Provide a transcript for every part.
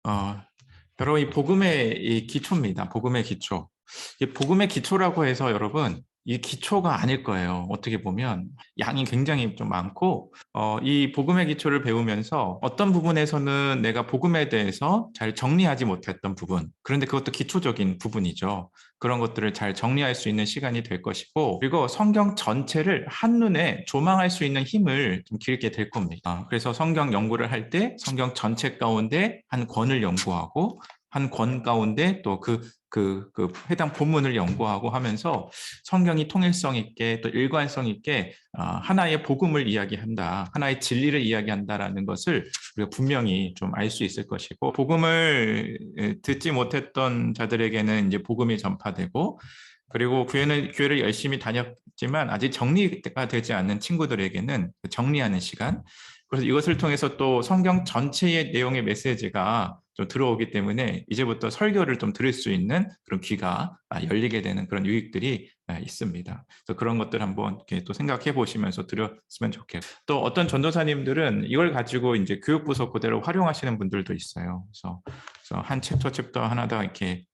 어, 여러분, 이 복음의 이 기초입니다. 복음의 기초. 이 복음의 기초라고 해서 여러분, 이 기초가 아닐 거예요. 어떻게 보면 양이 굉장히 좀 많고, 이 복음의 기초를 배우면서 어떤 부분에서는 내가 복음에 대해서 잘 정리하지 못했던 부분, 그런데 그것도 기초적인 부분이죠. 그런 것들을 잘 정리할 수 있는 시간이 될 것이고, 그리고 성경 전체를 한눈에 조망할 수 있는 힘을 좀 길게 될 겁니다. 그래서 성경 연구를 할 때 성경 전체 가운데 한 권을 연구하고, 한 권 가운데 또 그 해당 본문을 연구하고 하면서 성경이 통일성 있게 또 일관성 있게 하나의 복음을 이야기한다, 하나의 진리를 이야기한다라는 것을 우리가 분명히 좀 알 수 있을 것이고, 복음을 듣지 못했던 자들에게는 이제 복음이 전파되고, 그리고 교회를 열심히 다녔지만 아직 정리가 되지 않는 친구들에게는 정리하는 시간, 그래서 이것을 통해서 또 성경 전체의 내용의 메시지가 좀 들어오기 때문에 이제부터 설교를 좀 들을 수 있는 그런 귀가 열리게 되는 그런 유익들이 있습니다. 그래서 그런 것들 한번 이렇게 또 생각해 보시면서 들었으면 좋겠고, 또 어떤 전도사님들은 이걸 가지고 이제 교육부서 그대로 활용하시는 분들도 있어요. 그래서 한 챕터 하나다 이렇게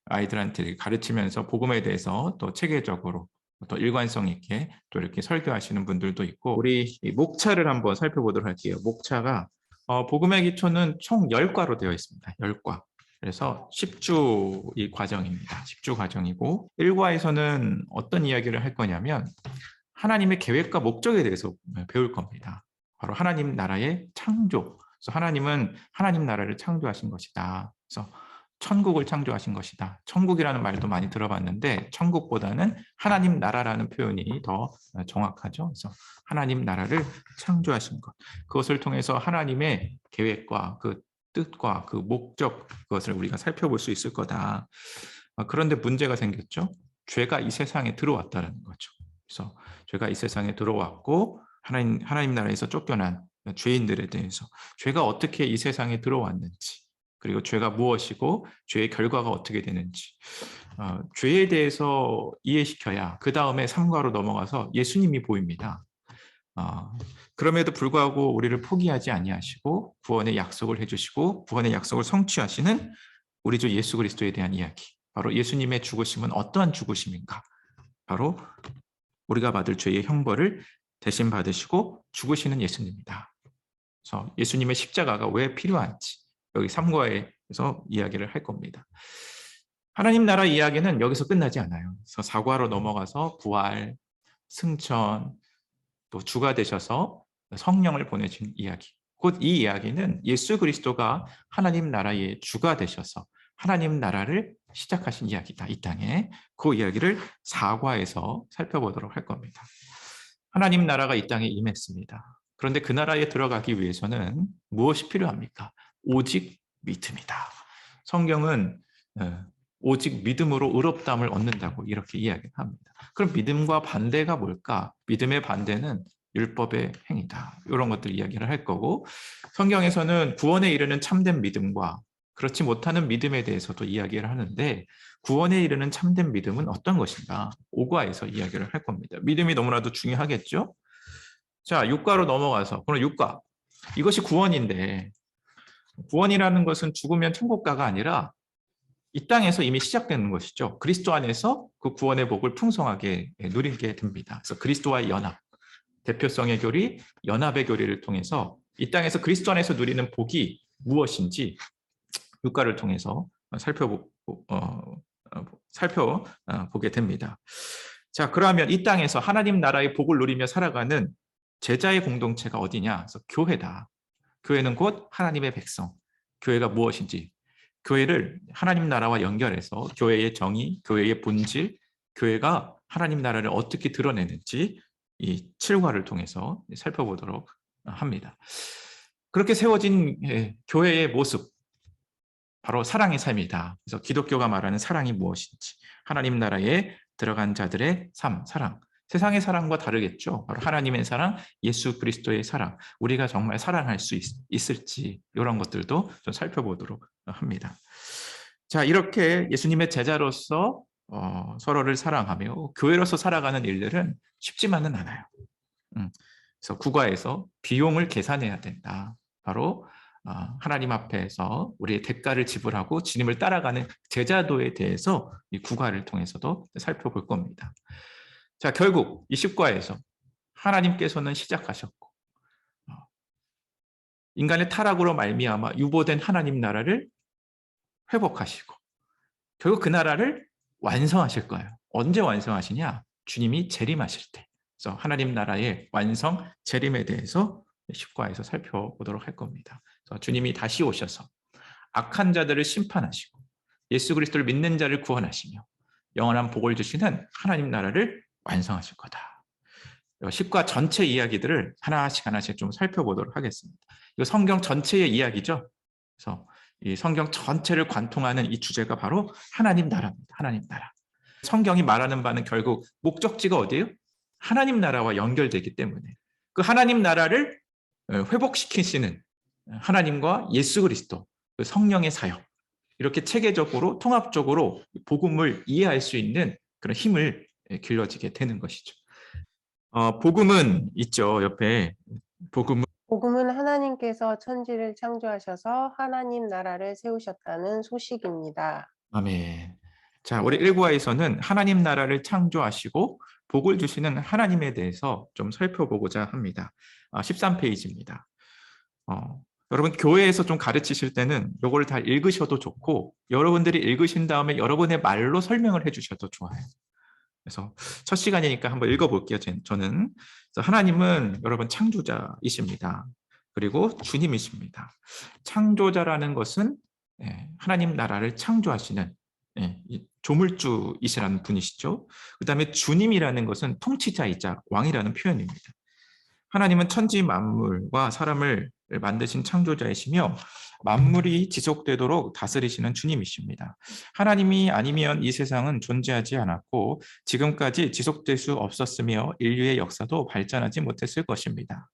아이들한테 가르치면서 복음에 대해서 또 체계적으로 또 일관성 있게 또 이렇게 설교하시는 분들도 있고, 우리 목차를 한번 살펴보도록 할게요. 목차가 복음의 기초는 총 10과로 되어 있습니다. 10과. 그래서 10주 이 과정입니다. 10주 과정이고, 1과에서는 어떤 이야기를 할 거냐면 하나님의 계획과 목적에 대해서 배울 겁니다. 바로 하나님 나라의 창조. 그래서 하나님은 하나님 나라를 창조하신 것이다. 그래서 천국을 창조하신 것이다. 천국이라는 말도 많이 들어봤는데 천국보다는 하나님 나라라는 표현이 더 정확하죠. 그래서 하나님 나라를 창조하신 것. 그것을 통해서 하나님의 계획과 그 뜻과 그 목적, 그것을 우리가 살펴볼 수 있을 거다. 그런데 문제가 생겼죠. 죄가 이 세상에 들어왔다는 거죠. 그래서 죄가 이 세상에 들어왔고, 하나님 나라에서 쫓겨난 죄인들에 대해서 죄가 어떻게 이 세상에 들어왔는지, 그리고 죄가 무엇이고 죄의 결과가 어떻게 되는지, 죄에 대해서 이해시켜야 그 다음에 3과로 넘어가서 예수님이 보입니다. 그럼에도 불구하고 우리를 포기하지 아니하시고 구원의 약속을 해주시고 구원의 약속을 성취하시는 우리 주 예수 그리스도에 대한 이야기, 바로 예수님의 죽으심은 어떠한 죽으심인가, 바로 우리가 받을 죄의 형벌을 대신 받으시고 죽으시는 예수님이다. 그래서 예수님의 십자가가 왜 필요한지 여기 3과에서 이야기를 할 겁니다. 하나님 나라 이야기는 여기서 끝나지 않아요. 그래서 4과로 넘어가서 부활, 승천, 또 주가 되셔서 성령을 보내신 이야기. 곧 이 이야기는 예수 그리스도가 하나님 나라의 주가 되셔서 하나님 나라를 시작하신 이야기다, 이 땅에. 그 이야기를 4과에서 살펴보도록 할 겁니다. 하나님 나라가 이 땅에 임했습니다. 그런데 그 나라에 들어가기 위해서는 무엇이 필요합니까? 오직 믿음이다. 성경은 오직 믿음으로 의롭다함을 얻는다고 이렇게 이야기합니다. 그럼 믿음과 반대가 뭘까? 믿음의 반대는 율법의 행위다. 이런 것들 이야기를 할 거고, 성경에서는 구원에 이르는 참된 믿음과 그렇지 못하는 믿음에 대해서도 이야기를 하는데, 구원에 이르는 참된 믿음은 어떤 것인가? 5과에서 이야기를 할 겁니다. 믿음이 너무나도 중요하겠죠? 자, 6과로 넘어가서, 그럼 6과. 이것이 구원인데, 구원이라는 것은 죽으면 천국가가 아니라 이 땅에서 이미 시작되는 것이죠. 그리스도 안에서 그 구원의 복을 풍성하게 누리게 됩니다. 그래서 그리스도와의 연합, 대표성의 교리, 연합의 교리를 통해서 이 땅에서 그리스도 안에서 누리는 복이 무엇인지 육가를 통해서 살펴보게 됩니다. 자, 그러면 이 땅에서 하나님 나라의 복을 누리며 살아가는 제자의 공동체가 어디냐? 그래서 교회다. 교회는 곧 하나님의 백성. 교회가 무엇인지, 교회를 하나님 나라와 연결해서 교회의 정의, 교회의 본질, 교회가 하나님 나라를 어떻게 드러내는지 이 7과를 통해서 살펴보도록 합니다. 그렇게 세워진 교회의 모습, 바로 사랑의 삶이다. 그래서 기독교가 말하는 사랑이 무엇인지, 하나님 나라에 들어간 자들의 삶, 사랑, 세상의 사랑과 다르겠죠. 바로 하나님의 사랑, 예수 그리스도의 사랑, 우리가 정말 사랑할 수 있을지, 이런 것들도 좀 살펴보도록 합니다. 자, 이렇게 예수님의 제자로서 서로를 사랑하며 교회로서 살아가는 일들은 쉽지만은 않아요. 그래서 국가에서 비용을 계산해야 된다. 바로 하나님 앞에서 우리의 대가를 지불하고 주님을 따라가는 제자도에 대해서 이 구과를 통해서도 살펴볼 겁니다. 자, 결국 이 10과에서 하나님께서는 시작하셨고 인간의 타락으로 말미암아 유보된 하나님 나라를 회복하시고 결국 그 나라를 완성하실 거예요. 언제 완성하시냐? 주님이 재림하실 때. 그래서 하나님 나라의 완성, 재림에 대해서 10과에서 살펴보도록 할 겁니다. 그래서 주님이 다시 오셔서 악한 자들을 심판하시고 예수 그리스도를 믿는 자를 구원하시며 영원한 복을 주시는 하나님 나라를 완성하실 거다. 10과 전체 이야기들을 하나씩 좀 살펴보도록 하겠습니다. 이거 성경 전체의 이야기죠. 그래서 이 성경 전체를 관통하는 이 주제가 바로 하나님 나라입니다. 하나님 나라. 성경이 말하는 바는 결국 목적지가 어디예요? 하나님 나라와 연결되기 때문에 그 하나님 나라를 회복시키시는 하나님과 예수 그리스도, 그 성령의 사역, 이렇게 체계적으로 통합적으로 복음을 이해할 수 있는 그런 힘을 길러지게 되는 것이죠. 복음은 있죠. 옆에 복음은 하나님께서 천지를 창조하셔서 하나님 나라를 세우셨다는 소식입니다. 아멘. 자, 우리 1과에서는 하나님 나라를 창조하시고 복을 주시는 하나님에 대해서 좀 살펴보고자 합니다. 13페이지입니다. 여러분 교회에서 좀 가르치실 때는 이걸 다 읽으셔도 좋고 여러분들이 읽으신 다음에 여러분의 말로 설명을 해주셔도 좋아요. 그래서 첫 시간이니까 한번 읽어볼게요. 저는 하나님은 여러분 창조자이십니다. 그리고 주님이십니다. 창조자라는 것은 하나님 나라를 창조하시는 조물주이시라는 분이시죠. 그 다음에 주님이라는 것은 통치자이자 왕이라는 표현입니다. 하나님은 천지 만물과 사람을 만드신 창조자이시며 만물이 지속되도록 다스리시는 주님이십니다. 하나님이 아니면 이 세상은 존재하지 않았고 지금까지 지속될 수 없었으며 인류의 역사도 발전하지 못했을 것입니다.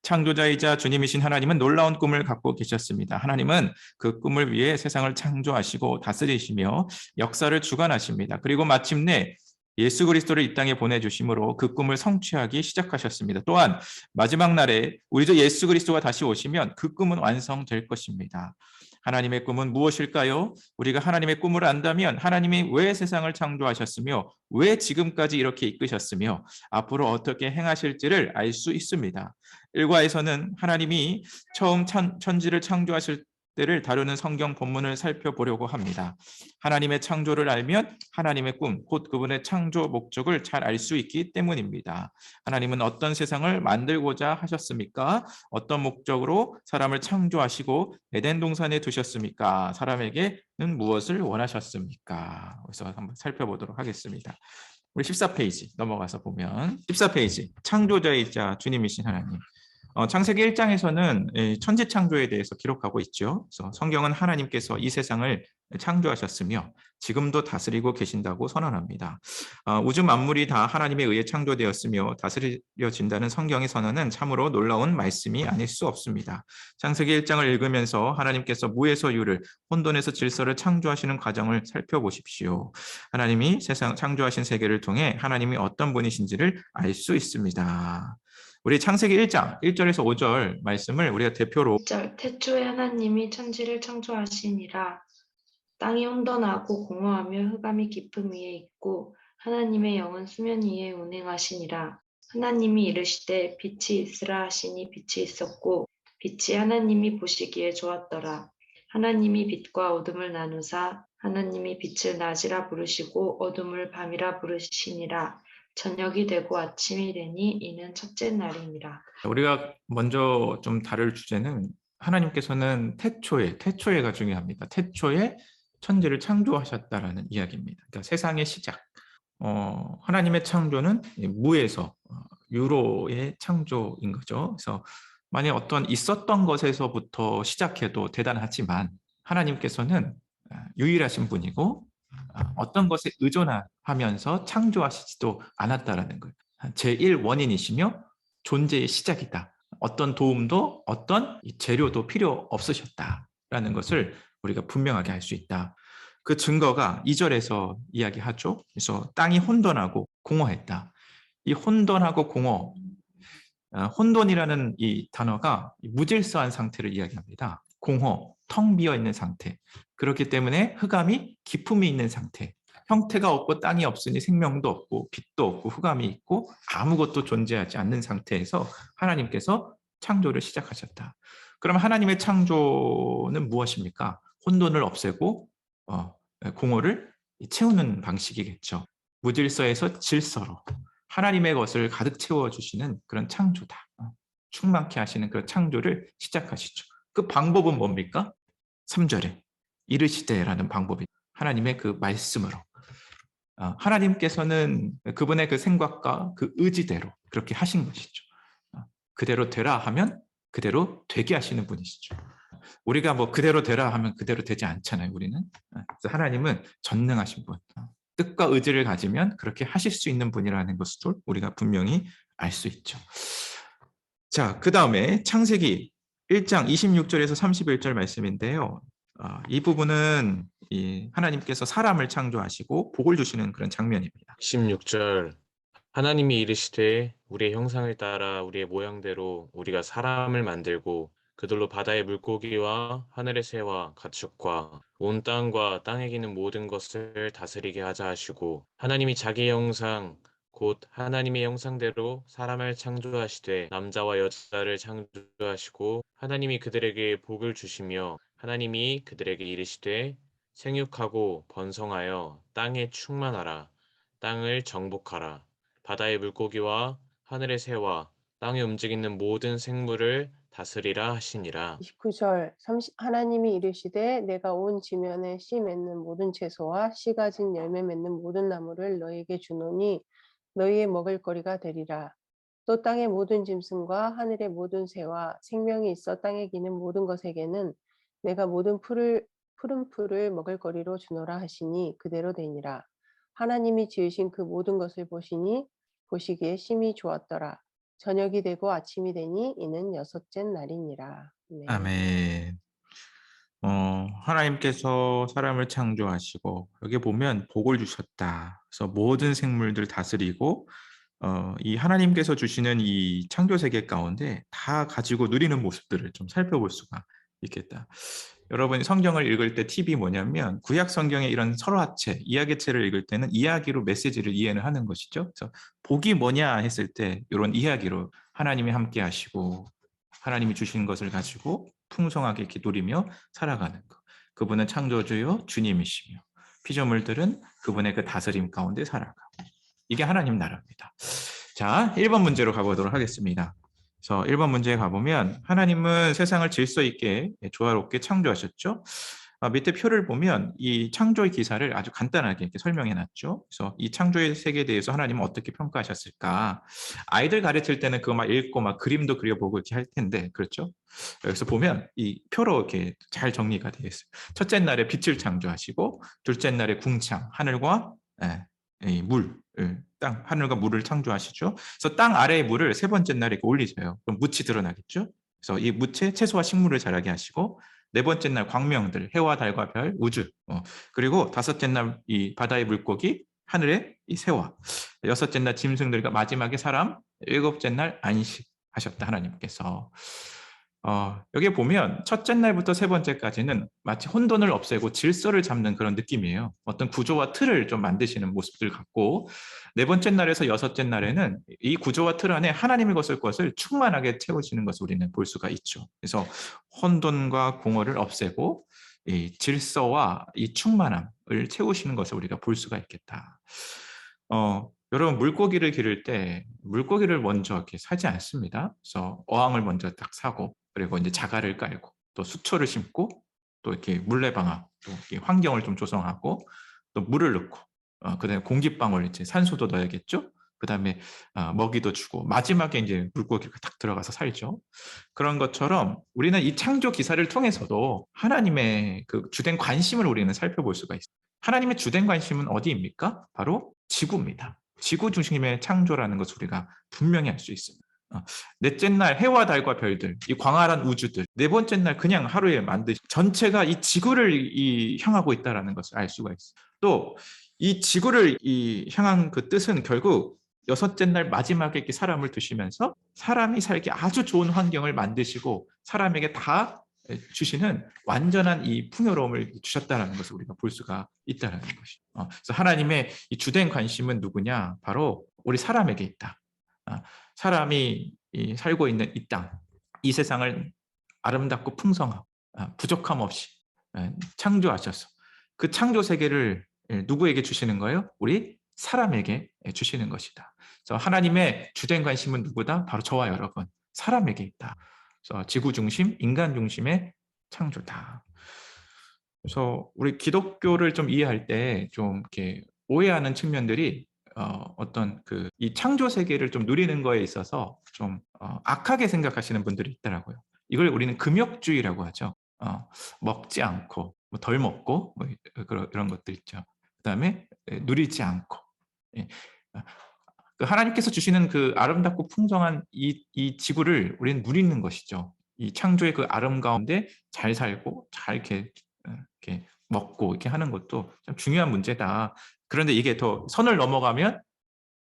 창조자이자 주님이신 하나님은 놀라운 꿈을 갖고 계셨습니다. 하나님은 그 꿈을 위해 세상을 창조하시고 다스리시며 역사를 주관하십니다. 그리고 마침내 예수 그리스도를 이 땅에 보내주심으로 그 꿈을 성취하기 시작하셨습니다. 또한 마지막 날에 우리 주 예수 그리스도가 다시 오시면 그 꿈은 완성될 것입니다. 하나님의 꿈은 무엇일까요? 우리가 하나님의 꿈을 안다면 하나님이 왜 세상을 창조하셨으며 왜 지금까지 이렇게 이끄셨으며 앞으로 어떻게 행하실지를 알 수 있습니다. 1과에서는 하나님이 처음 천지를 창조하실 때를 다루는 성경 본문을 살펴보려고 합니다. 하나님의 창조를 알면 하나님의 꿈, 곧 그분의 창조 목적을 잘 알 수 있기 때문입니다. 하나님은 어떤 세상을 만들고자 하셨습니까? 어떤 목적으로 사람을 창조하시고 에덴 동산에 두셨습니까? 사람에게는 무엇을 원하셨습니까? 그래서 한번 살펴보도록 하겠습니다. 우리 14페이지 넘어가서 보면 14페이지 창조자이자 주님이신 하나님. 창세기 1장에서는 천지 창조에 대해서 기록하고 있죠. 그래서 성경은 하나님께서 이 세상을 창조하셨으며 지금도 다스리고 계신다고 선언합니다. 우주 만물이 다 하나님에 의해 창조되었으며 다스려진다는 성경의 선언은 참으로 놀라운 말씀이 아닐 수 없습니다. 창세기 1장을 읽으면서 하나님께서 무에서 유를, 혼돈에서 질서를 창조하시는 과정을 살펴보십시오. 하나님이 세상 창조하신 세계를 통해 하나님이 어떤 분이신지를 알 수 있습니다. 우리 창세기 1장 1절에서 5절 말씀을 우리가 대표로 1절 태초에 하나님이 천지를 창조하시니라. 땅이 혼돈하고 공허하며 흑암이 깊음 위에 있고 하나님의 영은 수면 위에 운행하시니라. 하나님이 이르시되 빛이 있으라 하시니 빛이 있었고 빛이 하나님이 보시기에 좋았더라. 하나님이 빛과 어둠을 나누사 하나님이 빛을 낮이라 부르시고 어둠을 밤이라 부르시니라. 저녁이 되고 아침이 되니 이는 첫째 날이니라. 우리가 먼저 좀 다룰 주제는 하나님께서는 태초에가 중요합니다. 태초에 천지를 창조하셨다라는 이야기입니다. 그러니까 세상의 시작. 하나님의 창조는 무에서 유로의 창조인 거죠. 그래서 만약 어떤 있었던 것에서부터 시작해도 대단하지만 하나님께서는 유일하신 분이고 어떤 것에 의존하면서 창조하시지도 않았다라는 거예요. 제1원인이시며 존재의 시작이다. 어떤 도움도 어떤 재료도 필요 없으셨다라는 것을 우리가 분명하게 알 수 있다. 그 증거가 2절에서 이야기하죠. 그래서 땅이 혼돈하고 공허했다. 이 혼돈하고 공허, 혼돈이라는 이 단어가 무질서한 상태를 이야기합니다. 공허, 텅 비어 있는 상태. 그렇기 때문에 흑암이 기품이 있는 상태. 형태가 없고 땅이 없으니 생명도 없고 빛도 없고 흑암이 있고 아무것도 존재하지 않는 상태에서 하나님께서 창조를 시작하셨다. 그럼 하나님의 창조는 무엇입니까? 혼돈을 없애고 공허를 채우는 방식이겠죠. 무질서에서 질서로 하나님의 것을 가득 채워주시는 그런 창조다. 충만케 하시는 그런 창조를 시작하시죠. 그 방법은 뭡니까? 3절에 이르시되라는 방법이 하나님의 그 말씀으로 하나님께서는 그분의 그 생각과 그 의지대로 그렇게 하신 것이죠. 그대로 되라 하면 그대로 되게 하시는 분이시죠. 우리가 뭐 그대로 되라 하면 그대로 되지 않잖아요. 우리는. 그래서 하나님은 전능하신 분. 뜻과 의지를 가지면 그렇게 하실 수 있는 분이라는 것을 우리가 분명히 알 수 있죠. 자, 그 다음에 창세기 1장 26절에서 31절 말씀인데요. 이 부분은 하나님께서 사람을 창조하시고 복을 주시는 그런 장면입니다. 16절 하나님이 이르시되 우리의 형상을 따라 우리의 모양대로 우리가 사람을 만들고 그들로 바다의 물고기와 하늘의 새와 가축과 온 땅과 땅에 기는 모든 것을 다스리게 하자 하시고 하나님이 자기의 형상 곧 하나님의 형상대로 사람을 창조하시되 남자와 여자를 창조하시고 하나님이 그들에게 복을 주시며 하나님이 그들에게 이르시되 생육하고 번성하여 땅에 충만하라 땅을 정복하라 바다의 물고기와 하늘의 새와 땅에 움직이는 모든 생물을 다스리라 하시니라. 29절 하나님이 이르시되 내가 온 지면에 씨 맺는 모든 채소와 씨 가진 열매 맺는 모든 나무를 너희에게 주노니 너희의 먹을 거리가 되리라. 또 땅의 모든 짐승과 하늘의 모든 새와 생명이 있어 땅에 기는 모든 것에게는 내가 모든 푸른 풀을 먹을 거리로 주노라 하시니 그대로 되니라. 하나님이 지으신 그 모든 것을 보시기에 심히 좋았더라. 저녁이 되고 아침이 되니 이는 여섯째 날이니라. 네. 아멘. 하나님께서 사람을 창조하시고 여기 보면 복을 주셨다. 그래서 모든 생물들 다스리고 이 하나님께서 주시는 이 창조 세계 가운데 다 가지고 누리는 모습들을 좀 살펴볼 수가 있겠다. 여러분이 성경을 읽을 때 팁이 뭐냐면 구약 성경의 이런 설화체, 이야기체를 읽을 때는 이야기로 메시지를 이해는 하는 것이죠. 그래서 복이 뭐냐 했을 때 이런 이야기로 하나님이 함께 하시고 하나님이 주신 것을 가지고 풍성하게 이렇게 누리며 살아가는 것. 그분은 창조주요 주님이시며 피조물들은 그분의 그 다스림 가운데 살아가고 이게 하나님 나라입니다. 자, 1번 문제로 가보도록 하겠습니다. 그래서 1번 문제에 가보면 하나님은 세상을 질서 있게 조화롭게 창조하셨죠. 밑에 표를 보면 이 창조의 기사를 아주 간단하게 이렇게 설명해 놨죠. 그래서 이 창조의 세계에 대해서 하나님은 어떻게 평가하셨을까? 아이들 가르칠 때는 그거 막 읽고 막 그림도 그려보고 이렇게 할 텐데, 그렇죠? 여기서 보면 이 표로 이렇게 잘 정리가 되어 있어요. 첫째 날에 빛을 창조하시고, 둘째 날에 궁창, 하늘과 이 물, 땅, 하늘과 물을 창조하시죠. 그래서 땅 아래의 물을 세 번째 날에 올리세요. 그럼 묻이 드러나겠죠. 그래서 이 묻에 채소와 식물을 자라게 하시고 네 번째 날 광명들, 해와 달과 별, 우주, 그리고 다섯째 날 이 바다의 물고기, 하늘의 이 새와, 여섯째 날 짐승들과 마지막에 사람, 일곱째 날 안식하셨다 하나님께서. 여기 보면 첫째 날부터 세 번째까지는 마치 혼돈을 없애고 질서를 잡는 그런 느낌이에요. 어떤 구조와 틀을 좀 만드시는 모습들 같고 네 번째 날에서 여섯째 날에는 이 구조와 틀 안에 하나님의 것을 충만하게 채우시는 것을 우리는 볼 수가 있죠. 그래서 혼돈과 공허를 없애고 이 질서와 이 충만함을 채우시는 것을 우리가 볼 수가 있겠다. 여러분 물고기를 기를 때 물고기를 먼저 이렇게 사지 않습니다. 그래서 어항을 먼저 딱 사고 그리고 이제 자갈을 깔고 또 수초를 심고 또 이렇게 물레방아 또 이렇게 환경을 좀 조성하고 또 물을 넣고 그다음에 공기방울 이제 산소도 넣어야겠죠. 그다음에 먹이도 주고 마지막에 이제 물고기가 딱 들어가서 살죠. 그런 것처럼 우리는 이 창조 기사를 통해서도 하나님의 그 주된 관심을 우리는 살펴볼 수가 있어요. 하나님의 주된 관심은 어디입니까? 바로 지구입니다. 지구 중심의 창조라는 것을 우리가 분명히 알 수 있습니다. 넷째 날 해와 달과 별들, 이 광활한 우주들, 네 번째 날 그냥 하루에 만드신 전체가 이 지구를 향하고 있다는 것을 알 수가 있어요. 또 이 지구를 향한 그 뜻은 결국 여섯째 날 마지막에 이렇게 사람을 두시면서 사람이 살기 아주 좋은 환경을 만드시고 사람에게 다 주시는 완전한 이 풍요로움을 주셨다는 것을 우리가 볼 수가 있다는 것이죠. 그래서 하나님의 이 주된 관심은 누구냐? 바로 우리 사람에게 있다. 사람이 살고 있는 이 땅, 이 세상을 아름답고 풍성하고 부족함 없이 창조하셔서 그 창조 세계를 누구에게 주시는 거예요? 우리 사람에게 주시는 것이다. 그래서 하나님의 주된 관심은 누구다? 바로 저와 여러분, 사람에게 있다. 그래서 지구 중심, 인간 중심의 창조다. 그래서 우리 기독교를 좀 이해할 때 좀 이렇게 오해하는 측면들이 어떤 이 창조 세계를 좀 누리는 거에 있어서 좀 악하게 생각하시는 분들이 있더라고요. 이걸 우리는 금욕주의라고 하죠. 먹지 않고 덜 먹고 이런 것들 있죠. 그다음에 누리지 않고 하나님께서 주시는 그 아름답고 풍성한 이 지구를 우리는 누리는 것이죠. 이 창조의 그 아름가운데 잘 살고 잘 이렇게 먹고 이렇게 하는 것도 참 중요한 문제다. 그런데 이게 더 선을 넘어가면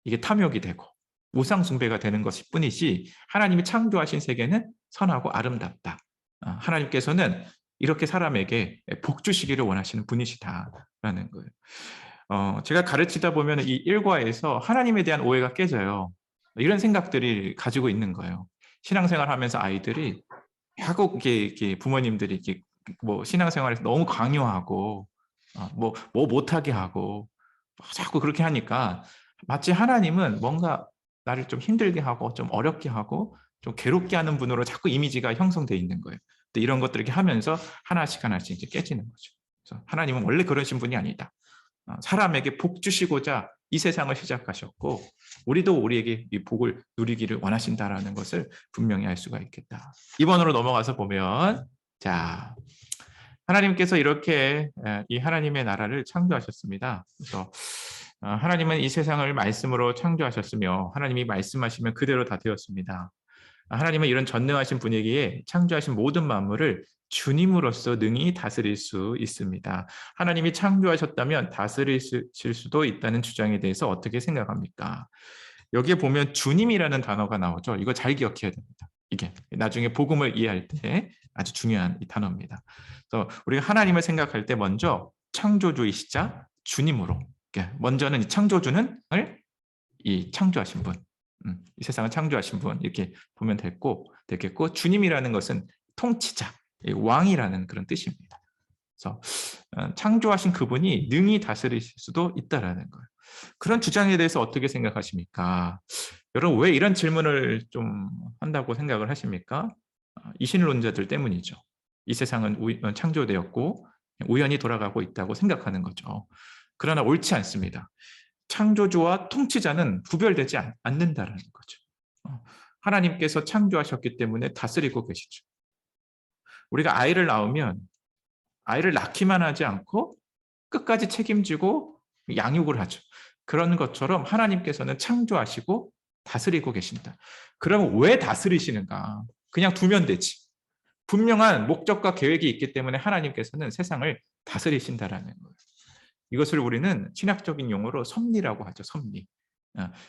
이게 탐욕이 되고 우상 숭배가 되는 것일 뿐이지 하나님이 창조하신 세계는 선하고 아름답다. 하나님께서는 이렇게 사람에게 복 주시기를 원하시는 분이시다라는 거예요. 제가 가르치다 보면 이 일과에서 하나님에 대한 오해가 깨져요. 이런 생각들이 가지고 있는 거예요. 신앙생활하면서 아이들이 자꾸 이렇게 부모님들이 이렇게 뭐 신앙생활에서 너무 강요하고 뭐 못하게 하고 자꾸 그렇게 하니까 마치 하나님은 뭔가 나를 좀 힘들게 하고 좀 어렵게 하고 좀 괴롭게 하는 분으로 자꾸 이미지가 형성돼 있는 거예요. 근데 이런 것들을 이렇게 하면서 하나씩 이제 깨지는 거죠. 그래서 하나님은 원래 그러신 분이 아니다. 사람에게 복 주시고자 이 세상을 시작하셨고 우리도 우리에게 이 복을 누리기를 원하신다라는 것을 분명히 알 수가 있겠다. 2번으로 넘어가서 보면 자 하나님께서 이렇게 이 하나님의 나라를 창조하셨습니다. 그래서 하나님은 이 세상을 말씀으로 창조하셨으며 하나님이 말씀하시면 그대로 다 되었습니다. 하나님은 이런 전능하신 분에게 창조하신 모든 만물을 주님으로서 능히 다스릴 수 있습니다. 하나님이 창조하셨다면 다스리실 수도 있다는 주장에 대해서 어떻게 생각합니까? 여기에 보면 주님이라는 단어가 나오죠. 이거 잘 기억해야 됩니다. 이게 나중에 복음을 이해할 때 아주 중요한 이 단어입니다. 그래서 우리가 하나님을 생각할 때 먼저 창조주이시자 주님으로 먼저는 이 창조주는 이 창조하신 분, 이 세상을 창조하신 분 이렇게 보면 되겠고 주님이라는 것은 통치자, 왕이라는 그런 뜻입니다. 그래서 창조하신 그분이 능히 다스리실 수도 있다라는 거예요. 그런 주장에 대해서 어떻게 생각하십니까? 여러분 왜 이런 질문을 좀 한다고 생각을 하십니까? 이신론자들 때문이죠. 이 세상은 창조되었고 우연히 돌아가고 있다고 생각하는 거죠. 그러나 옳지 않습니다. 창조주와 통치자는 구별되지 않는다라는 거죠. 하나님께서 창조하셨기 때문에 다스리고 계시죠. 우리가 아이를 낳으면 아이를 낳기만 하지 않고 끝까지 책임지고 양육을 하죠. 그런 것처럼 하나님께서는 창조하시고 다스리고 계신다. 그러면 왜 다스리시는가? 그냥 두면 되지. 분명한 목적과 계획이 있기 때문에 하나님께서는 세상을 다스리신다라는 거예요. 이것을 우리는 신학적인 용어로 섭리라고 하죠. 섭리.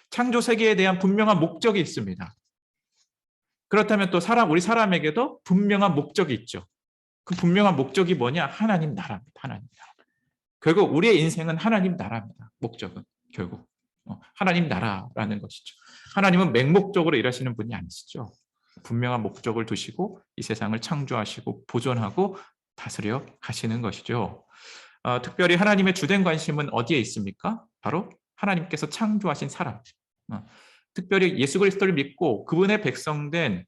창조 세계에 대한 분명한 목적이 있습니다. 그렇다면 또 우리 사람에게도 분명한 목적이 있죠. 그 분명한 목적이 뭐냐? 하나님 나라입니다. 하나님 나라. 결국 우리의 인생은 하나님 나라입니다. 목적은 결국 하나님 나라라는 것이죠. 하나님은 맹목적으로 일하시는 분이 아니시죠. 분명한 목적을 두시고 이 세상을 창조하시고 보존하고 다스려 가시는 것이죠. 특별히 하나님의 주된 관심은 어디에 있습니까? 바로 하나님께서 창조하신 사람. 특별히 예수 그리스도를 믿고 그분의 백성된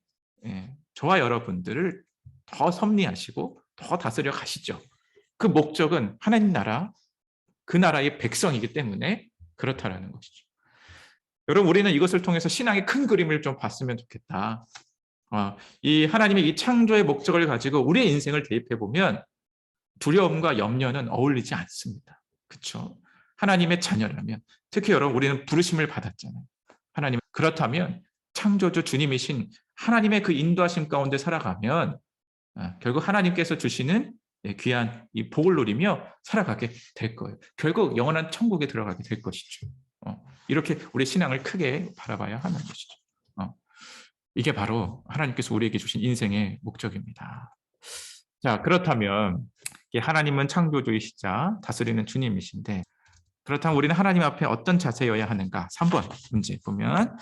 저와 여러분들을 더 섭리하시고 더 다스려 가시죠. 그 목적은 하나님 나라, 그 나라의 백성이기 때문에 그렇다라는 것이죠. 여러분 우리는 이것을 통해서 신앙의 큰 그림을 좀 봤으면 좋겠다. 이 하나님의 이 창조의 목적을 가지고 우리의 인생을 대입해 보면 두려움과 염려는 어울리지 않습니다. 그렇죠? 하나님의 자녀라면 특히 여러분 우리는 부르심을 받았잖아요. 하나님 그렇다면 창조주 주님이신 하나님의 그 인도하심 가운데 살아가면 결국 하나님께서 주시는 귀한 이 복을 누리며 살아가게 될 거예요. 결국 영원한 천국에 들어가게 될 것이죠. 이렇게 우리 신앙을 크게 바라봐야 하는 것이죠. 이게 바로 하나님께서 우리에게 주신 인생의 목적입니다. 자, 그렇다면 하나님은 창조주이시자 다스리는 주님이신데, 그렇다면 우리는 하나님 앞에 어떤 자세여야 하는가? 3번 문제 보면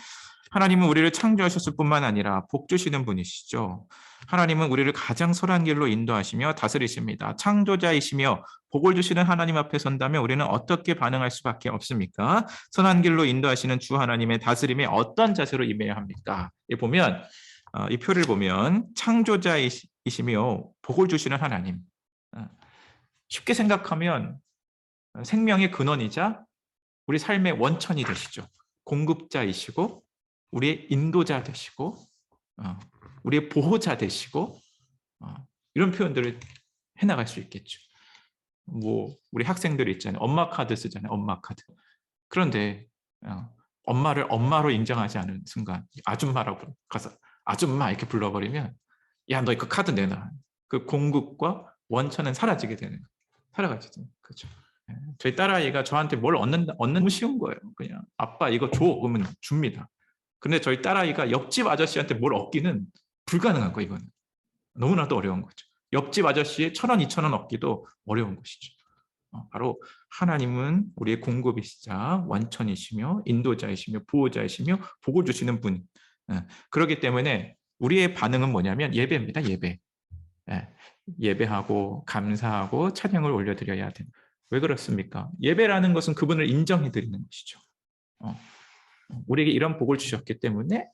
하나님은 우리를 창조하셨을 뿐만 아니라 복 주시는 분이시죠. 하나님은 우리를 가장 선한 길로 인도하시며 다스리십니다. 창조자이시며 복을 주시는 하나님 앞에 선다면 우리는 어떻게 반응할 수밖에 없습니까? 선한 길로 인도하시는 주 하나님의 다스림에 어떤 자세로 임해야 합니까? 이 보면 이 표를 보면 창조자이시며 복을 주시는 하나님. 쉽게 생각하면 생명의 근원이자 우리 삶의 원천이 되시죠. 공급자이시고 우리의 인도자 되시고 우리의 보호자 되시고 이런 표현들을 해나갈 수 있겠죠. 뭐 우리 학생들이 있잖아요. 엄마 카드 쓰잖아요. 엄마 카드. 그런데 엄마를 엄마로 인정하지 않은 순간 아줌마라고 가서 아줌마 이렇게 불러버리면 야, 너 그 카드 내놔. 그 공급과 원천은 사라지게 되는 거예요. 살아가게 되는 거죠. 저희 딸아이가 저한테 뭘 얻는 너무 쉬운 거예요. 그냥 아빠 이거 줘 그러면 줍니다. 근데 저희 딸아이가 옆집 아저씨한테 뭘 얻기는 불가능한 거예요. 이거는 너무나도 어려운 거죠. 옆집 아저씨의 1,000원, 2,000원 얻기도 어려운 것이죠. 바로 하나님은 우리의 공급이시자 원천이시며 인도자이시며 보호자이시며 복을 주시는 분. 그렇기 때문에 우리의 반응은 뭐냐면 예배입니다. 예배. 예배하고 감사하고 찬양을 올려드려야 됩니다. 왜 그렇습니까? 예배라는 것은 그분을 인정해 드리는 것이죠. 우리에게 이런 복을 주셨기 때문에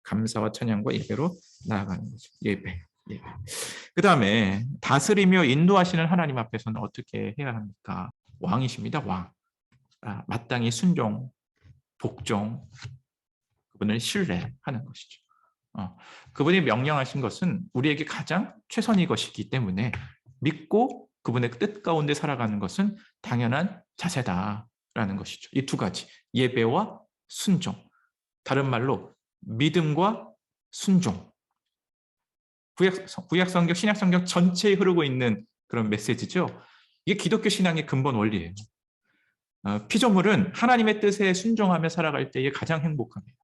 감사와 찬양과 예배로 나아가는 거죠. 예배. 그 다음에 다스리며 인도하시는 하나님 앞에서는 어떻게 해야 합니까? 왕이십니다. 왕. 마땅히 순종, 복종, 그분을 신뢰하는 것이죠. 그분이 명령하신 것은 우리에게 가장 최선의 것이기 때문에 믿고 그분의 뜻 가운데 살아가는 것은 당연한 자세다라는 것이죠. 이 두 가지, 예배와 순종. 다른 말로 믿음과 순종. 구약 성경, 신약 성경 전체에 흐르고 있는 그런 메시지죠. 이게 기독교 신앙의 근본 원리예요. 피조물은 하나님의 뜻에 순종하며 살아갈 때에 가장 행복합니다.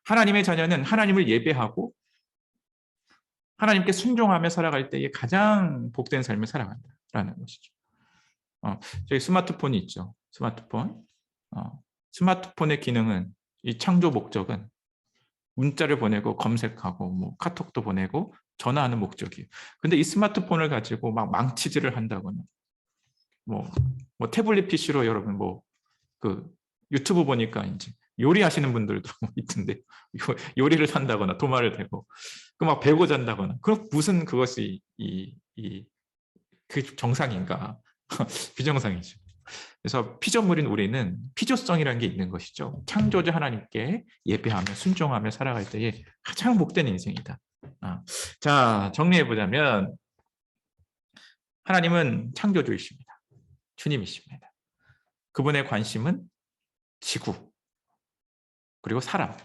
하나님의 자녀는 하나님을 예배하고 하나님께 순종하며 살아갈 때에 가장 복된 삶을 살아간다라는 것이죠. 저희 스마트폰이 있죠. 스마트폰. 스마트폰의 기능은, 이 창조 목적은 문자를 보내고 검색하고 뭐 카톡도 보내고 전화하는 목적이에요. 근데 이 스마트폰을 가지고 막 망치질을 한다거나 뭐 태블릿 PC로 여러분 그 유튜브 보니까 이제 요리하시는 분들도 있던데 요리를 한다거나 도마를 대고 그 막 배고 잔다거나 그럼 무슨 그것이 그 정상인가? 비정상이죠. 그래서 피조물인 우리는 피조성이라는 게 있는 것이죠. 창조주 하나님께 예배하며 순종하며 살아갈 때에 가장 복된 인생이다. 자, 정리해보자면 하나님은 창조주이십니다. 주님이십니다. 그분의 관심은 지구 그리고 사람,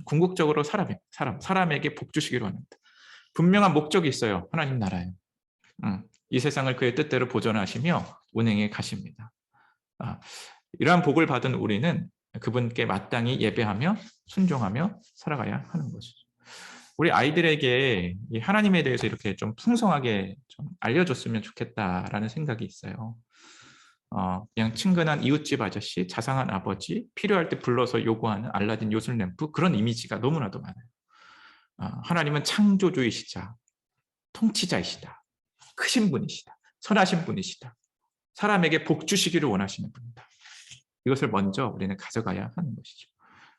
궁극적으로 사람에게 복 주시기로 합니다. 분명한 목적이 있어요. 하나님 나라에. 이 세상을 그의 뜻대로 보존하시며 운행해 가십니다. 이러한 복을 받은 우리는 그분께 마땅히 예배하며 순종하며 살아가야 하는 것이죠. 우리 아이들에게 이 하나님에 대해서 이렇게 좀 풍성하게 좀 알려줬으면 좋겠다라는 생각이 있어요. 그냥 친근한 이웃집 아저씨, 자상한 아버지, 필요할 때 불러서 요구하는 알라딘 요술램프, 그런 이미지가 너무나도 많아요. 하나님은 창조주이시자, 통치자이시다, 크신 분이시다, 선하신 분이시다, 사람에게 복 주시기를 원하시는 분이다. 이것을 먼저 우리는 가져가야 하는 것이죠.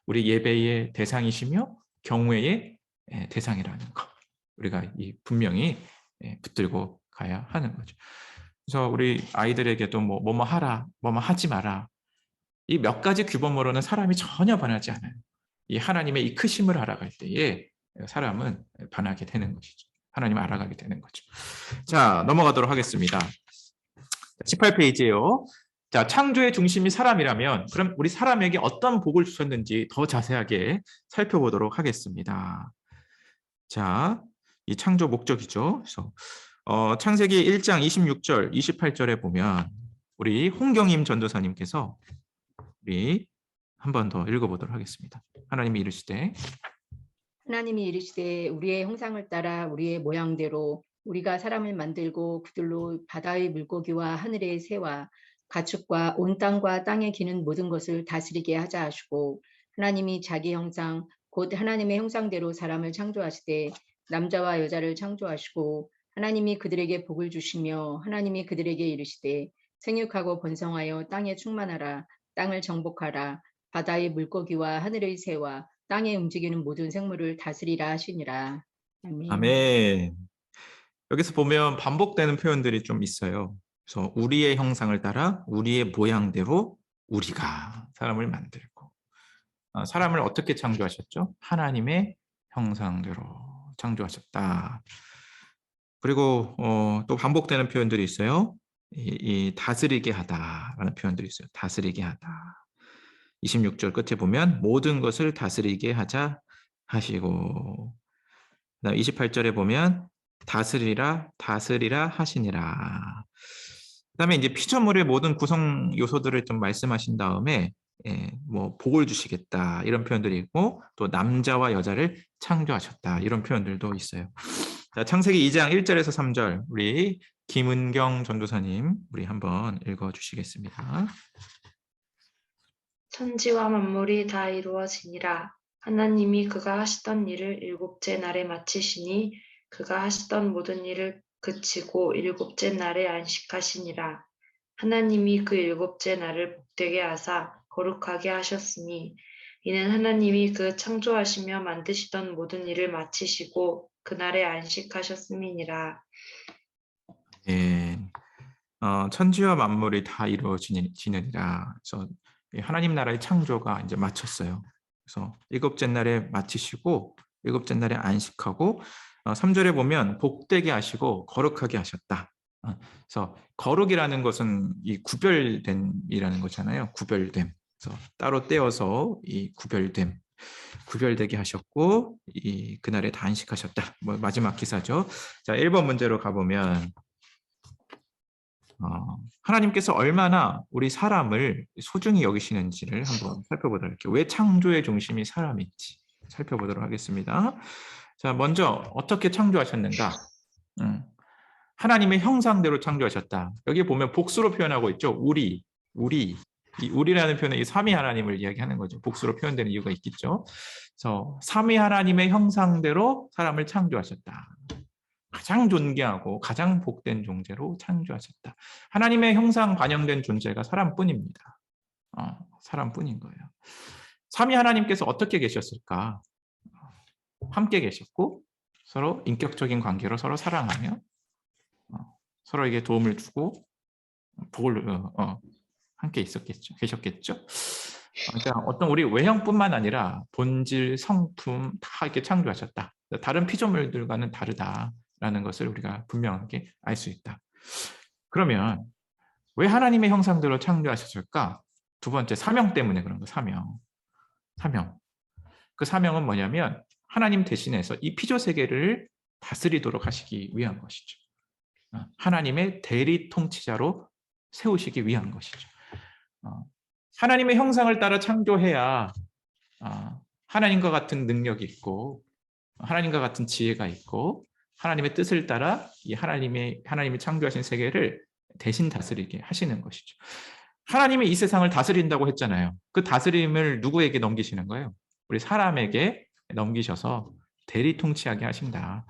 우리 예배의 대상이시며 경외의 대상이라는 것, 우리가 분명히 붙들고 가야 하는 거죠. 그래서 우리 아이들에게도 뭐뭐 하라, 뭐뭐 하지 마라, 이 몇 가지 규범으로는 사람이 전혀 변하지 않아요. 이 하나님의 이 크심을 알아갈 때에 사람은 변하게 되는 것이죠. 하나님을 알아가게 되는 거죠. 자, 넘어가도록 하겠습니다. 18페이지예요. 자, 창조의 중심이 사람이라면 그럼 우리 사람에게 어떤 복을 주셨는지 더 자세하게 살펴보도록 하겠습니다. 자, 이 창조 목적이죠. 그래서 창세기 1장 26절, 28절에 보면 우리 홍경임 전도사님께서 우리 한 번 더 읽어보도록 하겠습니다. 하나님이 이르시되 우리의 형상을 따라 우리의 모양대로 우리가 사람을 만들고 그들로 바다의 물고기와 하늘의 새와 가축과 온 땅과 땅에 기는 모든 것을 다스리게 하자 하시고 하나님이 자기 형상 곧 하나님의 형상대로 사람을 창조하시되 남자와 여자를 창조하시고 하나님이 그들에게 복을 주시며 하나님이 그들에게 이르시되 생육하고 번성하여 땅에 충만하라 땅을 정복하라 바다의 물고기와 하늘의 새와 땅에 움직이는 모든 생물을 다스리라 하시니라. 아멘. 아멘. 여기서 보면 반복되는 표현들이 좀 있어요. 그래서 우리의 형상을 따라 우리의 모양대로 우리가 사람을 만들고, 사람을 어떻게 창조하셨죠? 하나님의 형상대로 창조하셨다. 그리고 또 반복되는 표현들이 있어요. 이 다스리게 하다라는 표현들이 있어요. 다스리게 하다. 26절 끝에 보면 모든 것을 다스리게 하자 하시고, 그다음 28절에 보면 다스리라 하시니라. 그다음에 이제 피조물의 모든 구성 요소들을 좀 말씀하신 다음에 뭐 복을 주시겠다 이런 표현들이 있고, 또 남자와 여자를 창조하셨다 이런 표현들도 있어요. 자, 창세기 2장 1절에서 3절 우리 김은경 전도사님 우리 한번 읽어 주시겠습니다. 천지와 만물이 다 이루어지니라. 하나님이 그가 하시던 일을 일곱째 날에 마치시니 그가 하시던 모든 일을 그치고 일곱째 날에 안식하시니라. 하나님이 그 일곱째 날을 복되게 하사 거룩하게 하셨으니 이는 하나님이 그 창조하시며 만드시던 모든 일을 마치시고 그날에 안식하셨음이니라. 예, 천지와 만물이 다 이루어지느니라. 그래서 하나님 나라의 창조가 이제 마쳤어요. 그래서 일곱째 날에 마치시고 일곱째 날에 안식하고 3절에 보면 복되게 하시고 거룩하게 하셨다. 그래서 거룩이라는 것은 이 구별됨이라는 거잖아요. 구별됨. 그래서 따로 떼어서 이 구별되게 하셨고 이 그날에 다 안식하셨다. 뭐 마지막 기사죠. 자, 1번 문제로 가보면 하나님께서 얼마나 우리 사람을 소중히 여기시는지를 한번 살펴보도록 할게요. 왜 창조의 중심이 사람인지 살펴보도록 하겠습니다. 자, 먼저 어떻게 창조하셨는가? 하나님의 형상대로 창조하셨다. 여기 보면 복수로 표현하고 있죠. 우리. 이 우리라는 표현은 이 삼위 하나님을 이야기하는 거죠. 복수로 표현되는 이유가 있겠죠. 그래서 삼위 하나님의 형상대로 사람을 창조하셨다. 가장 존귀하고 가장 복된 존재로 창조하셨다. 하나님의 형상 반영된 존재가 사람뿐입니다. 사람뿐인 거예요. 삼위 하나님께서 어떻게 계셨을까? 함께 계셨고 서로 인격적인 관계로 서로 사랑하며 서로에게 도움을 주고 복을 함께 계셨겠죠. 그러니까 어떤 우리 외형뿐만 아니라 본질, 성품 다 이렇게 창조하셨다. 다른 피조물들과는 다르다라는 것을 우리가 분명하게 알 수 있다. 그러면 왜 하나님의 형상대로 창조하셨을까? 두 번째, 사명 때문에 그런 거예요. 사명. 그 사명은 뭐냐면 하나님 대신해서 이 피조 세계를 다스리도록 하시기 위한 것이죠. 하나님의 대리 통치자로 세우시기 위한 것이죠. 하나님의 형상을 따라 창조해야 하나님과 같은 능력이 있고 하나님과 같은 지혜가 있고 하나님의 뜻을 따라 이 하나님이 창조하신 세계를 대신 다스리게 하시는 것이죠. 하나님이 이 세상을 다스린다고 했잖아요. 그 다스림을 누구에게 넘기시는 거예요? 우리 사람에게 넘기셔서 대리 통치하게 하신다.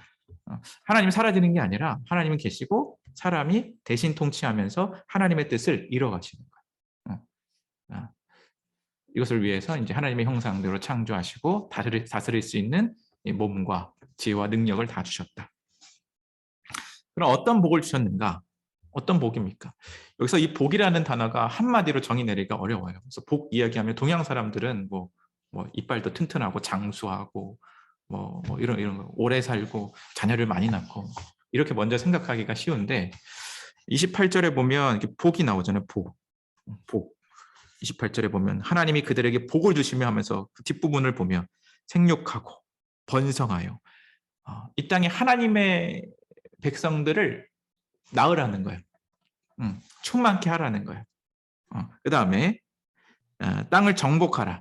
하나님이 사라지는 게 아니라 하나님은 계시고 사람이 대신 통치하면서 하나님의 뜻을 이뤄가시는 거예요. 이것을 위해서 이제 하나님의 형상대로 창조하시고 다스릴 수 있는 몸과 지혜와 능력을 다 주셨다. 그럼 어떤 복을 주셨는가? 어떤 복입니까? 여기서 이 복이라는 단어가 한마디로 정의 내리기가 어려워요. 그래서 복 이야기하면 동양 사람들은 뭐 이빨도 튼튼하고 장수하고 이런 거 오래 살고 자녀를 많이 낳고 이렇게 먼저 생각하기가 쉬운데 28절에 보면 이렇게 복이 나오잖아요. 복. 28절에 보면 하나님이 그들에게 복을 주시며 하면서 그 뒷부분을 보면 생육하고 번성하여 이 땅에 하나님의 백성들을 낳으라는 거예요. 충만케 하라는 거예요. 그 다음에 땅을 정복하라.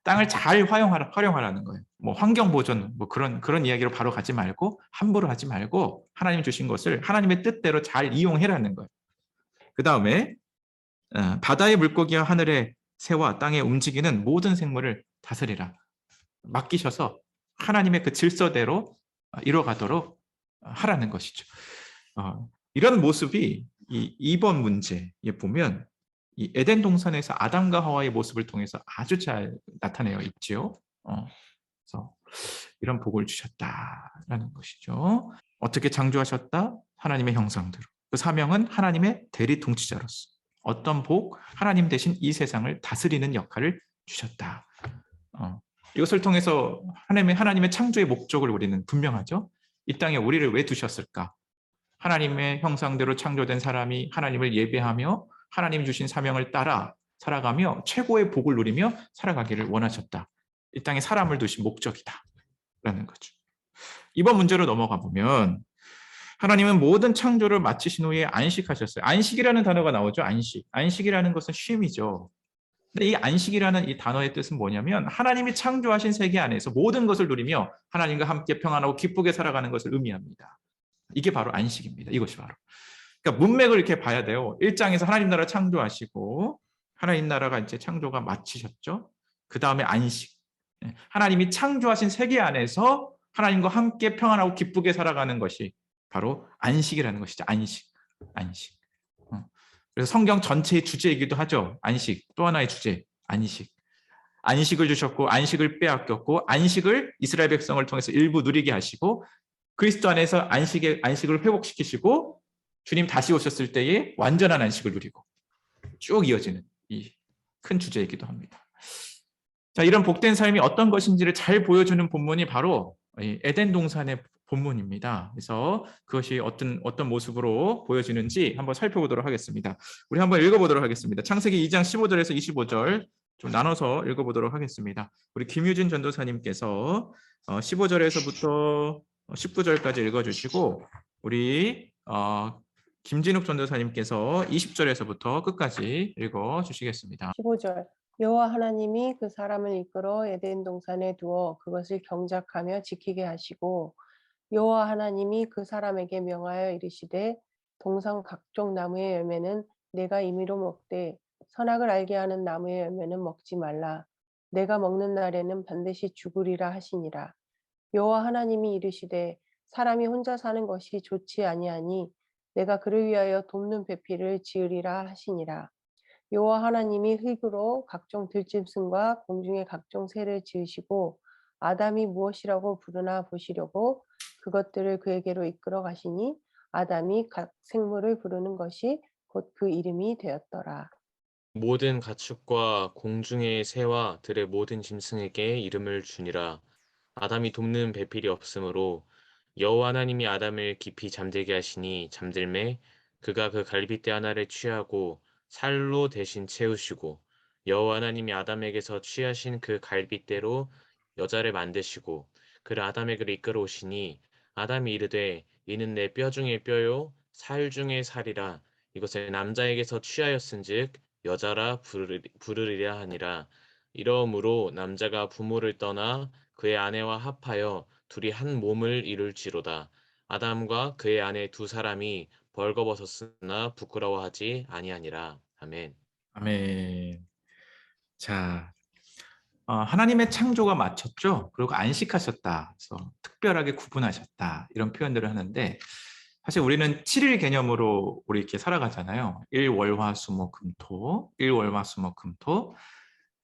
땅을 잘 활용하라는 거예요. 뭐 환경 보존 뭐 그런 이야기로 바로 가지 말고 함부로 하지 말고 하나님 주신 것을 하나님의 뜻대로 잘 이용해라는 거예요. 그 다음에 바다의 물고기와 하늘의 새와 땅에 움직이는 모든 생물을 다스리라. 맡기셔서 하나님의 그 질서대로 이뤄가도록 하라는 것이죠. 이런 모습이 이 2번 문제에 보면 이 에덴 동산에서 아담과 하와의 모습을 통해서 아주 잘 나타내어 있지요. 그래서 이런 복을 주셨다라는 것이죠. 어떻게 창조하셨다? 하나님의 형상대로. 그 사명은 하나님의 대리 통치자로서 어떤 복? 하나님 대신 이 세상을 다스리는 역할을 주셨다. 이것을 통해서 하나님의 창조의 목적을 우리는 분명하죠. 이 땅에 우리를 왜 두셨을까? 하나님의 형상대로 창조된 사람이 하나님을 예배하며 하나님 주신 사명을 따라 살아가며 최고의 복을 누리며 살아가기를 원하셨다. 이 땅에 사람을 두신 목적이다. 라는 거죠. 이번 문제로 넘어가 보면 하나님은 모든 창조를 마치신 후에 안식하셨어요. 안식이라는 단어가 나오죠. 안식. 안식이라는 것은 쉼이죠. 근데 이 안식이라는 이 단어의 뜻은 뭐냐면 하나님이 창조하신 세계 안에서 모든 것을 누리며 하나님과 함께 평안하고 기쁘게 살아가는 것을 의미합니다. 이게 바로 안식입니다. 이것이 바로. 그러니까 문맥을 이렇게 봐야 돼요. 1장에서 하나님 나라 창조하시고 하나님 나라가 이제 창조가 마치셨죠. 그 다음에 안식. 하나님이 창조하신 세계 안에서 하나님과 함께 평안하고 기쁘게 살아가는 것이 바로 안식이라는 것이죠. 안식. 안식. 그래서 성경 전체의 주제이기도 하죠. 안식. 또 하나의 주제. 안식. 안식을 주셨고 안식을 빼앗겼고 안식을 이스라엘 백성을 통해서 일부 누리게 하시고 그리스도 안에서 안식을 회복시키시고 주님 다시 오셨을 때에 완전한 안식을 누리고 쭉 이어지는 이 큰 주제이기도 합니다. 자, 이런 복된 삶이 어떤 것인지를 잘 보여주는 본문이 바로 에덴 동산의 본문입니다. 그래서 그것이 어떤 모습으로 보여지는지 한번 살펴보도록 하겠습니다. 우리 한번 읽어보도록 하겠습니다. 창세기 2장 15절에서 25절 좀 나눠서 읽어보도록 하겠습니다. 우리 김유진 전도사님께서 15절에서부터 19절까지 읽어주시고 우리 김진욱 전도사님께서 20절에서부터 끝까지 읽어주시겠습니다. 15절. 여호와 하나님이 그 사람을 이끌어 에덴 동산에 두어 그것을 경작하며 지키게 하시고 여호와 하나님이 그 사람에게 명하여 이르시되 동산 각종 나무의 열매는 내가 임의로 먹되 선악을 알게 하는 나무의 열매는 먹지 말라. 내가 먹는 날에는 반드시 죽으리라 하시니라. 여호와 하나님이 이르시되 사람이 혼자 사는 것이 좋지 아니하니 내가 그를 위하여 돕는 배필을 지으리라 하시니라. 여호와 하나님이 흙으로 각종 들짐승과 공중의 각종 새를 지으시고 아담이 무엇이라고 부르나 보시려고 그것들을 그에게로 이끌어 가시니 아담이 각 생물을 부르는 것이 곧 그 이름이 되었더라. 모든 가축과 공중의 새와 들의 모든 짐승에게 이름을 주니라. 아담이 돕는 배필이 없으므로 여호와 하나님이 아담을 깊이 잠들게 하시니 잠들매 그가 그 갈빗대 하나를 취하고 살로 대신 채우시고 여호와 하나님이 아담에게서 취하신 그 갈빗대로 여자를 만드시고 그를 아담에게로 이끌어 오시니 아담이 이르되 이는 내 뼈 중의 뼈요 살 중의 살이라. 이것을 남자에게서 취하였은즉 여자라 부르리라 하니라. 이러므로 남자가 부모를 떠나 그의 아내와 합하여 둘이 한 몸을 이룰지로다. 아담과 그의 아내 두 사람이 벌거벗었으나 부끄러워하지 아니하니라. 아멘. 아멘. 자, 하나님의 창조가 마쳤죠. 그리고 안식하셨다. 그래서 특별하게 구분하셨다. 이런 표현들을 하는데 사실 우리는 7일 개념으로 우리 이렇게 살아가잖아요. 일월화수목금토, 일월화수목금토.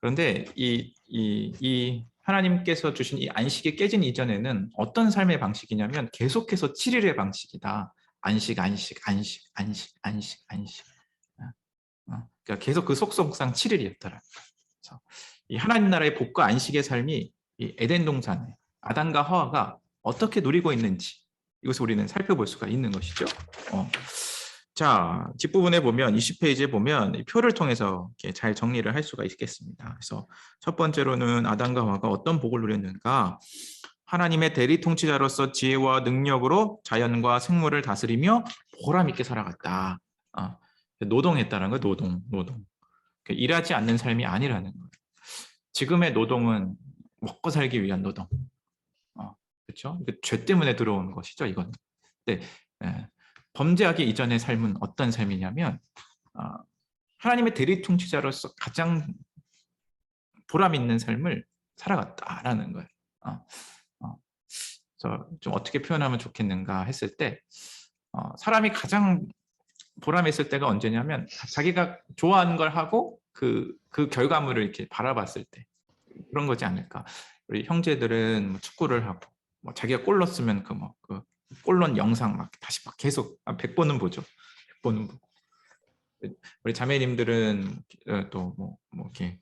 그런데 이 하나님께서 주신 이 안식이 깨진 이전에는 어떤 삶의 방식이냐면 계속해서 7일의 방식이다. 안식, 안식, 안식, 안식, 안식, 안식. 그러니까 계속 그 속성상 7일이었더라. 이 하나님 나라의 복과 안식의 삶이 이 에덴 동산에 아담과 하와가 어떻게 누리고 있는지 이것을 우리는 살펴볼 수가 있는 것이죠. 자, 뒷부분에 보면 20페이지에 보면 이 표를 통해서 이렇게 잘 정리를 할 수가 있겠습니다. 그래서 첫 번째로는 아담과 하와가 어떤 복을 누렸는가? 하나님의 대리 통치자로서 지혜와 능력으로 자연과 생물을 다스리며 보람 있게 살아갔다. 노동했다는 거, 노동. 일하지 않는 삶이 아니라는 거예요. 지금의 노동은 먹고 살기 위한 노동. 그렇죠? 죄 때문에 들어온 것이죠, 이건. 네, 범죄하기 이전의 삶은 어떤 삶이냐면 하나님의 대리 통치자로서 가장 보람 있는 삶을 살아갔다라는 거예요. 그래서 좀 어떻게 표현하면 좋겠는가 했을 때 사람이 가장 보람 있을 때가 언제냐면 자기가 좋아하는 걸 하고 그 결과물을 이렇게 바라봤을 때 그런 거지 않을까. 우리 형제들은 뭐 축구를 하고 뭐 자기가 골 넣었으면 그 골 넣은 영상 막 다시 막 계속 100번은 보죠. 100번은 보고. 우리 자매님들은 또 뭐 이렇게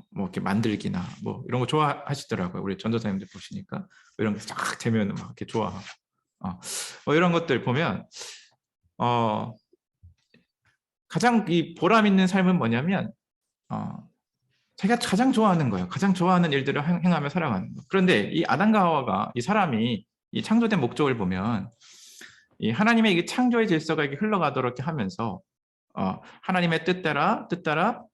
뭐 이렇게 만들기나 뭐 이런 거 좋아하시더라고요. 우리 전도사님들 보시니까 이런 게 쫙 되면 막 이렇게 좋아하고 뭐 이런 것들 보면 가장 이 보람 있는 삶은 뭐냐면 자기가 가장 좋아하는 거예요. 가장 좋아하는 일들을 행하며 살아가는 거. 그런데 이 아담과 하와가 이 사람이 이 창조된 목적을 보면 이 하나님의 이 창조의 질서가 이렇게 흘러가도록 이렇게 하면서 하나님의 뜻따라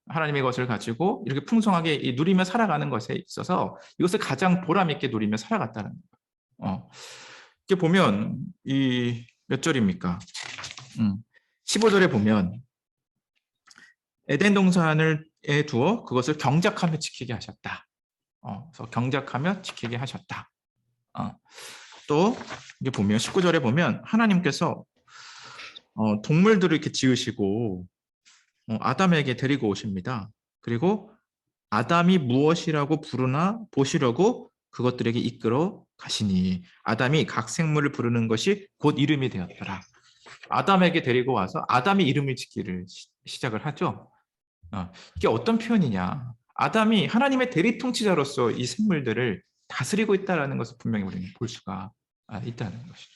하나님의 것을 가지고 이렇게 풍성하게 누리며 살아가는 것에 있어서 이것을 가장 보람 있게 누리며 살아갔다는 거예요. 이렇게 보면 이 몇 절입니까? 15절에 보면 에덴 동산을 두어 그것을 경작하며 지키게 하셨다. 그래서 경작하며 지키게 하셨다. 또 이게 보면 19절에 보면 하나님께서 동물들을 이렇게 지으시고 아담에게 데리고 오십니다. 그리고 아담이 무엇이라고 부르나 보시려고 그것들에게 이끌어 가시니 아담이 각 생물을 부르는 것이 곧 이름이 되었더라. 아담에게 데리고 와서 아담이 이름을 짓기를 시작을 하죠. 이게 어떤 표현이냐. 아담이 하나님의 대리 통치자로서 이 생물들을 다스리고 있다는 것을 분명히 우리는 볼 수가 있다는 것이죠.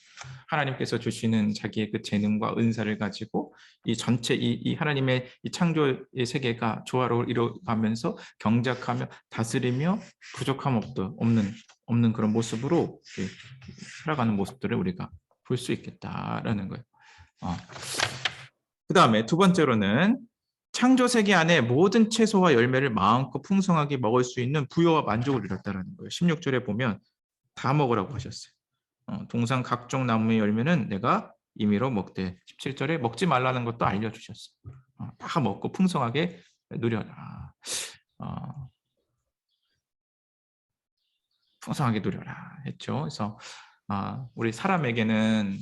하나님께서 주시는 자기의 그 재능과 은사를 가지고 이 전체 이 하나님의 이 창조의 세계가 조화로 이루어가면서 경작하며 다스리며 부족함 없는 그런 모습으로 살아가는 모습들을 우리가 볼 수 있겠다라는 거예요. 그 다음에 두 번째로는 창조 세계 안에 모든 채소와 열매를 마음껏 풍성하게 먹을 수 있는 부여와 만족을 이뤘다는 거예요. 16절에 보면 다 먹으라고 하셨어요. 동산 각종 나무의 열매는 내가 임의로 먹되 17절에 먹지 말라는 것도 알려주셨어요. 다 먹고 풍성하게 누려라. 풍성하게 누려라 했죠. 그래서 우리 사람에게는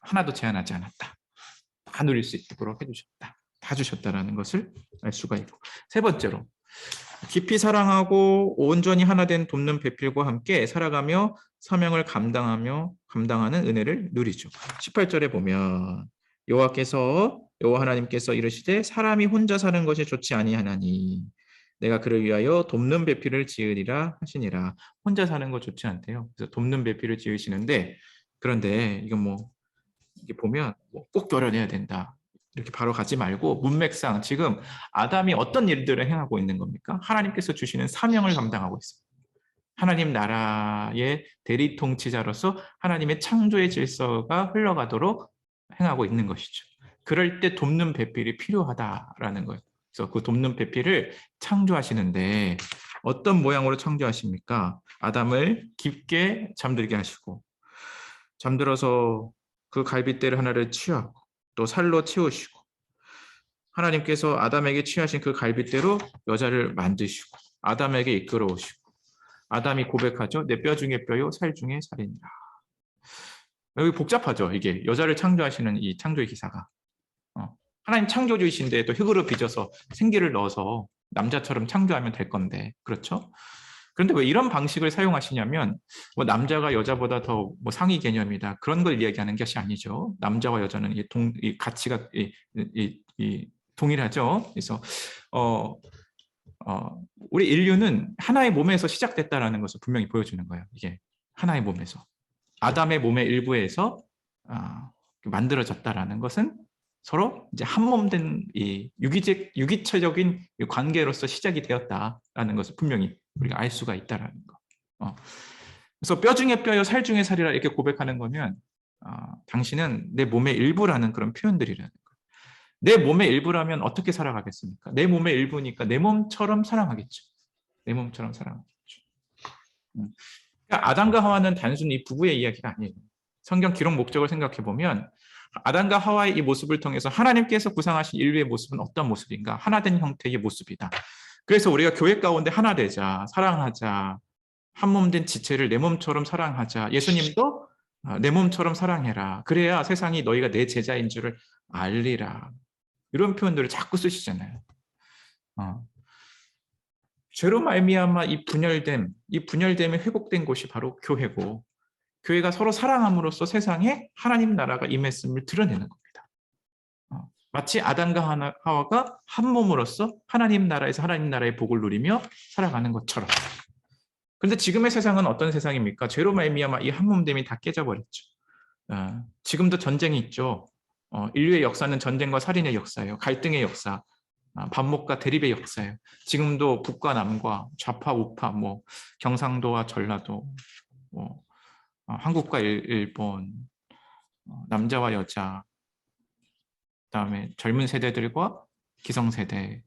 하나도 제한하지 않았다. 다 누릴 수 있도록 해주셨다. 다 주셨다라는 것을 알 수가 있고, 세 번째로 깊이 사랑하고 온전히 하나 된 돕는 배필과 함께 살아가며 사명을 감당하는 은혜를 누리죠. 18절에 보면 여호와 하나님께서 이르시되 사람이 혼자 사는 것이 좋지 아니하나니 내가 그를 위하여 돕는 배필을 지으리라 하시니라. 혼자 사는 거 좋지 않대요. 그래서 돕는 배필을 지으시는데, 그런데 이건 이게 보면 꼭 결혼해야 된다. 이렇게 바로 가지 말고 문맥상 지금 아담이 어떤 일들을 행하고 있는 겁니까? 하나님께서 주시는 사명을 감당하고 있습니다. 하나님 나라의 대리 통치자로서 하나님의 창조의 질서가 흘러가도록 행하고 있는 것이죠. 그럴 때 돕는 배필이 필요하다라는 거예요. 그래서 그 돕는 배필을 창조하시는데 어떤 모양으로 창조하십니까? 아담을 깊게 잠들게 하시고 잠들어서 그 갈빗대를 하나를 취하고 또 살로 채우시고 하나님께서 아담에게 취하신 그 갈빗대로 여자를 만드시고 아담에게 이끌어 오시고 아담이 고백하죠. 내 뼈 중에 뼈요 살 중에 살이니라. 여기 복잡하죠. 이게 여자를 창조하시는 이 창조의 기사가 하나님 창조주이신데 또 흙으로 빚어서 생기를 넣어서 남자처럼 창조하면 될 건데, 그렇죠? 그런데 왜 이런 방식을 사용하시냐면 남자가 여자보다 더 상위 개념이다 그런 걸 이야기하는 것이 아니죠. 남자와 여자는 이 가치가 동일하죠. 그래서 우리 인류는 하나의 몸에서 시작됐다라는 것을 분명히 보여주는 거예요. 이게 하나의 몸에서 아담의 몸의 일부에서 만들어졌다라는 것은 서로 이제 한 몸 된 이 유기체적인 관계로서 시작이 되었다라는 것을 분명히 우리가 알 수가 있다라는 거. 그래서 뼈 중에 뼈요, 살 중에 살이라 이렇게 고백하는 거면 당신은 내 몸의 일부라는 그런 표현들이라는 거예요. 내 몸의 일부라면 어떻게 살아가겠습니까? 내 몸의 일부니까 내 몸처럼 사랑하겠죠. 내 몸처럼 사랑하겠죠. 그러니까 아담과 하와는 단순히 부부의 이야기가 아니에요. 성경 기록 목적을 생각해 보면 아담과 하와의 이 모습을 통해서 하나님께서 구상하신 인류의 모습은 어떤 모습인가? 하나된 형태의 모습이다. 그래서 우리가 교회 가운데 하나 되자, 사랑하자, 한 몸 된 지체를 내 몸처럼 사랑하자. 예수님도 내 몸처럼 사랑해라. 그래야 세상이 너희가 내 제자인 줄을 알리라. 이런 표현들을 자꾸 쓰시잖아요. 죄로 말미암아 이 분열됨이 회복된 곳이 바로 교회고, 교회가 서로 사랑함으로써 세상에 하나님 나라가 임했음을 드러내는 겁니다. 마치 아담과 하와가 한 몸으로서 하나님 나라에서 하나님 나라의 복을 누리며 살아가는 것처럼. 그런데 지금의 세상은 어떤 세상입니까? 죄로 말미암아 이 한 몸됨이 다 깨져버렸죠. 지금도 전쟁이 있죠. 인류의 역사는 전쟁과 살인의 역사예요. 갈등의 역사, 반목과 대립의 역사예요. 지금도 북과 남과 좌파 우파, 뭐 경상도와 전라도, 뭐 한국과 일본, 남자와 여자, 그다음에 젊은 세대들과 기성세대,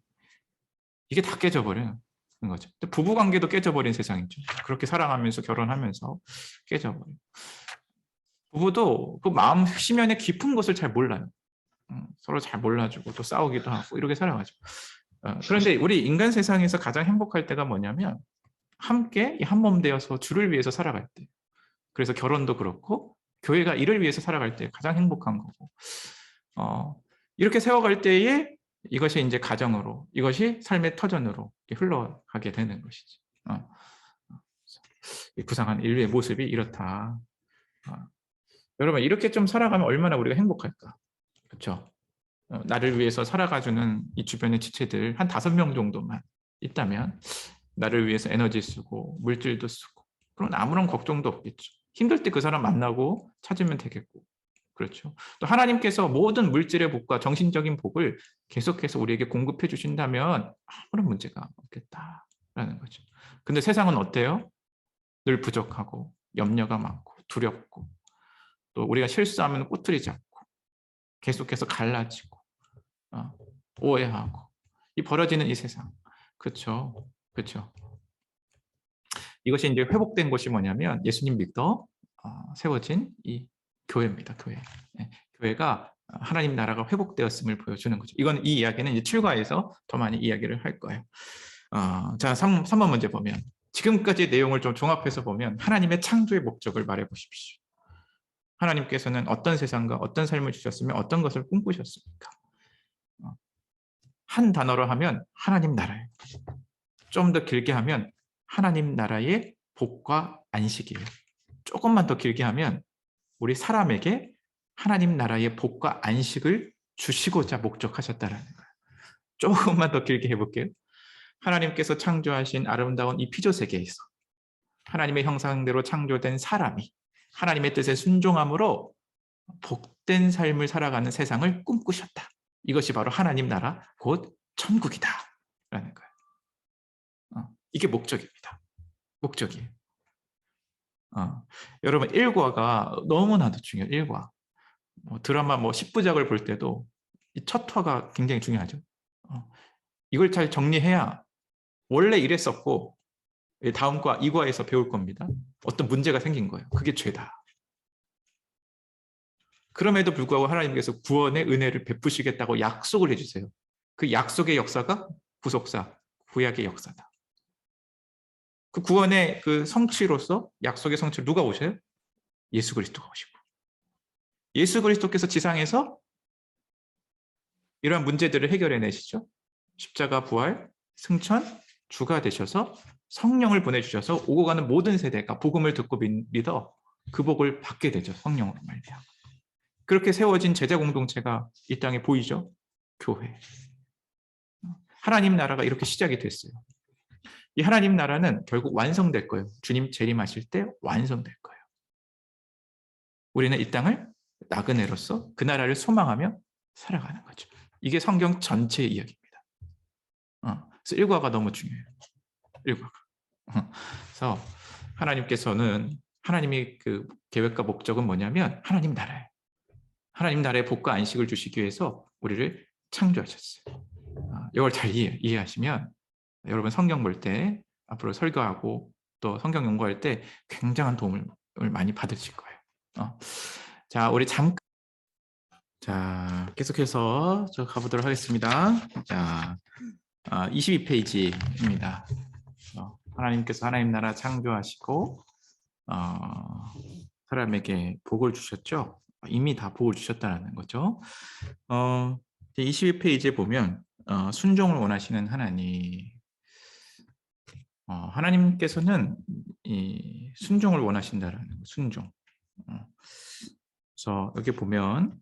이게 다 깨져버려요. 거죠. 부부 관계도 깨져버린 세상이죠. 그렇게 사랑하면서 결혼하면서 깨져버려요. 부부도 그 마음 심연의 깊은 것을 잘 몰라요. 서로 잘 몰라주고 또 싸우기도 하고 이렇게 살아가죠. 그런데 우리 인간 세상에서 가장 행복할 때가 뭐냐면 함께 한 몸 되어서 주를 위해서 살아갈 때. 그래서 결혼도 그렇고 교회가 이를 위해서 살아갈 때 가장 행복한 거고, 이렇게 세워갈 때에 이것이 이제 가정으로, 이것이 삶의 터전으로 흘러가게 되는 것이지. 구상한 인류의 모습이 이렇다. 여러분, 이렇게 좀 살아가면 얼마나 우리가 행복할까? 그렇죠? 나를 위해서 살아가주는 이 주변의 지체들 한 5명 정도만 있다면 나를 위해서 에너지 쓰고 물질도 쓰고, 그럼 아무런 걱정도 없겠죠. 힘들 때 그 사람 만나고 찾으면 되겠고. 그렇죠. 또 하나님께서 모든 물질의 복과 정신적인 복을 계속해서 우리에게 공급해 주신다면 아무런 문제가 없겠다라는 거죠. 근데 세상은 어때요? 늘 부족하고 염려가 많고 두렵고, 또 우리가 실수하면 꼬투리 잡고 계속해서 갈라지고 오해하고, 이 벌어지는 이 세상. 그렇죠. 그렇죠. 이것이 이제 회복된 것이 뭐냐면 예수님 믿어 세워진 이 교회입니다. 교회. 네. 교회가 하나님 나라가 회복되었음을 보여주는 거죠. 이건 이 이야기는 이제 출가에서 더 많이 이야기를 할 거예요. 자, 3번 문제 보면 지금까지의 내용을 좀 종합해서 보면 하나님의 창조의 목적을 말해 보십시오. 하나님께서는 어떤 세상과 어떤 삶을 주셨으며 어떤 것을 꿈꾸셨습니까? 한 단어로 하면 하나님 나라예요. 좀 더 길게 하면 하나님 나라의 복과 안식이에요. 조금만 더 길게 하면 우리 사람에게 하나님 나라의 복과 안식을 주시고자 목적하셨다는 거예요. 조금만 더 길게 해볼게요. 하나님께서 창조하신 아름다운 이 피조 세계에서 하나님의 형상대로 창조된 사람이 하나님의 뜻에 순종함으로 복된 삶을 살아가는 세상을 꿈꾸셨다. 이것이 바로 하나님 나라, 곧 천국이다 라는 거예요. 이게 목적입니다. 목적이에요. 여러분, 일과가 너무나도 중요해요. 일과. 드라마 10부작을 볼 때도 이 첫 화가 굉장히 중요하죠. 이걸 잘 정리해야 원래 이랬었고 다음 과 2과에서 배울 겁니다. 어떤 문제가 생긴 거예요. 그게 죄다. 그럼에도 불구하고 하나님께서 구원의 은혜를 베푸시겠다고 약속을 해주세요. 그 약속의 역사가 구속사, 구약의 역사다. 그 구원의 그 성취로서 약속의 성취를 누가 오셔요? 예수 그리스도가 오시고, 예수 그리스도께서 지상에서 이러한 문제들을 해결해내시죠. 십자가 부활, 승천, 주가 되셔서 성령을 보내주셔서 오고 가는 모든 세대가 복음을 듣고 믿어 그 복을 받게 되죠. 성령으로 말미암아. 그렇게 세워진 제자 공동체가 이 땅에 보이죠. 교회. 하나님 나라가 이렇게 시작이 됐어요. 이 하나님 나라는 결국 완성될 거예요. 주님 재림하실 때 완성될 거예요. 우리는 이 땅을 나그네로서 그 나라를 소망하며 살아가는 거죠. 이게 성경 전체의 이야기입니다. 그래서 일과가 너무 중요해요. 일과가. 그래서 하나님께서는, 하나님의 그 계획과 목적은 뭐냐면 하나님 나라예요. 하나님 나라의 복과 안식을 주시기 위해서 우리를 창조하셨어요. 이걸 잘 이해하시면 여러분 성경 볼 때 앞으로 설교하고 또 성경 연구할 때 굉장한 도움을 많이 받으실 거예요. 자, 우리 잠깐 계속해서 저 가보도록 하겠습니다. 자, 22페이지입니다. 하나님께서 하나님 나라 창조하시고 사람에게 복을 주셨죠. 이미 다 복을 주셨다는 거죠. 22페이지에 보면 순종을 원하시는 하나님, 하나님께서는 이 순종을 원하신다라는 거, 순종. 그래서 여기 보면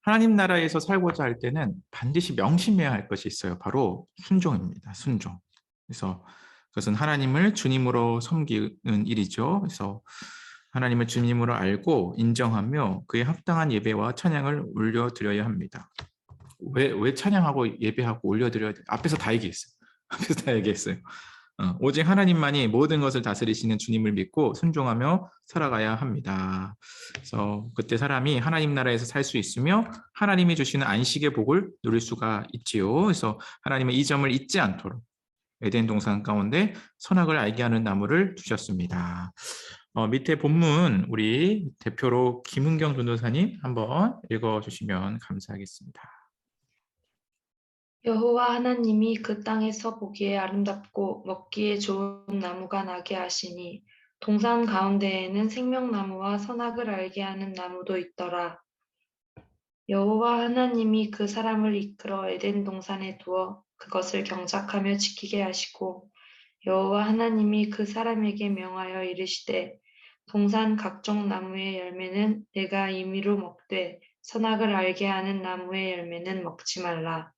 하나님 나라에서 살고자 할 때는 반드시 명심해야 할 것이 있어요. 바로 순종입니다. 순종. 그래서 그것은 하나님을 주님으로 섬기는 일이죠. 그래서 하나님을 주님으로 알고 인정하며 그에 합당한 예배와 찬양을 올려드려야 합니다. 왜 찬양하고 예배하고 올려드려야 돼? 앞에서 다 얘기했어요. 앞에서 다 얘기했어요. 오직 하나님만이 모든 것을 다스리시는 주님을 믿고 순종하며 살아가야 합니다. 그래서 그때 사람이 하나님 나라에서 살 수 있으며 하나님이 주시는 안식의 복을 누릴 수가 있지요. 그래서 하나님은 이 점을 잊지 않도록 에덴 동산 가운데 선악을 알게 하는 나무를 주셨습니다. 밑에 본문 우리 대표로 김은경 전도사님 한번 읽어주시면 감사하겠습니다. 여호와 하나님이 그 땅에서 보기에 아름답고 먹기에 좋은 나무가 나게 하시니 동산 가운데에는 생명나무와 선악을 알게 하는 나무도 있더라. 여호와 하나님이 그 사람을 이끌어 에덴 동산에 두어 그것을 경작하며 지키게 하시고 여호와 하나님이 그 사람에게 명하여 이르시되 동산 각종 나무의 열매는 내가 임의로 먹되 선악을 알게 하는 나무의 열매는 먹지 말라.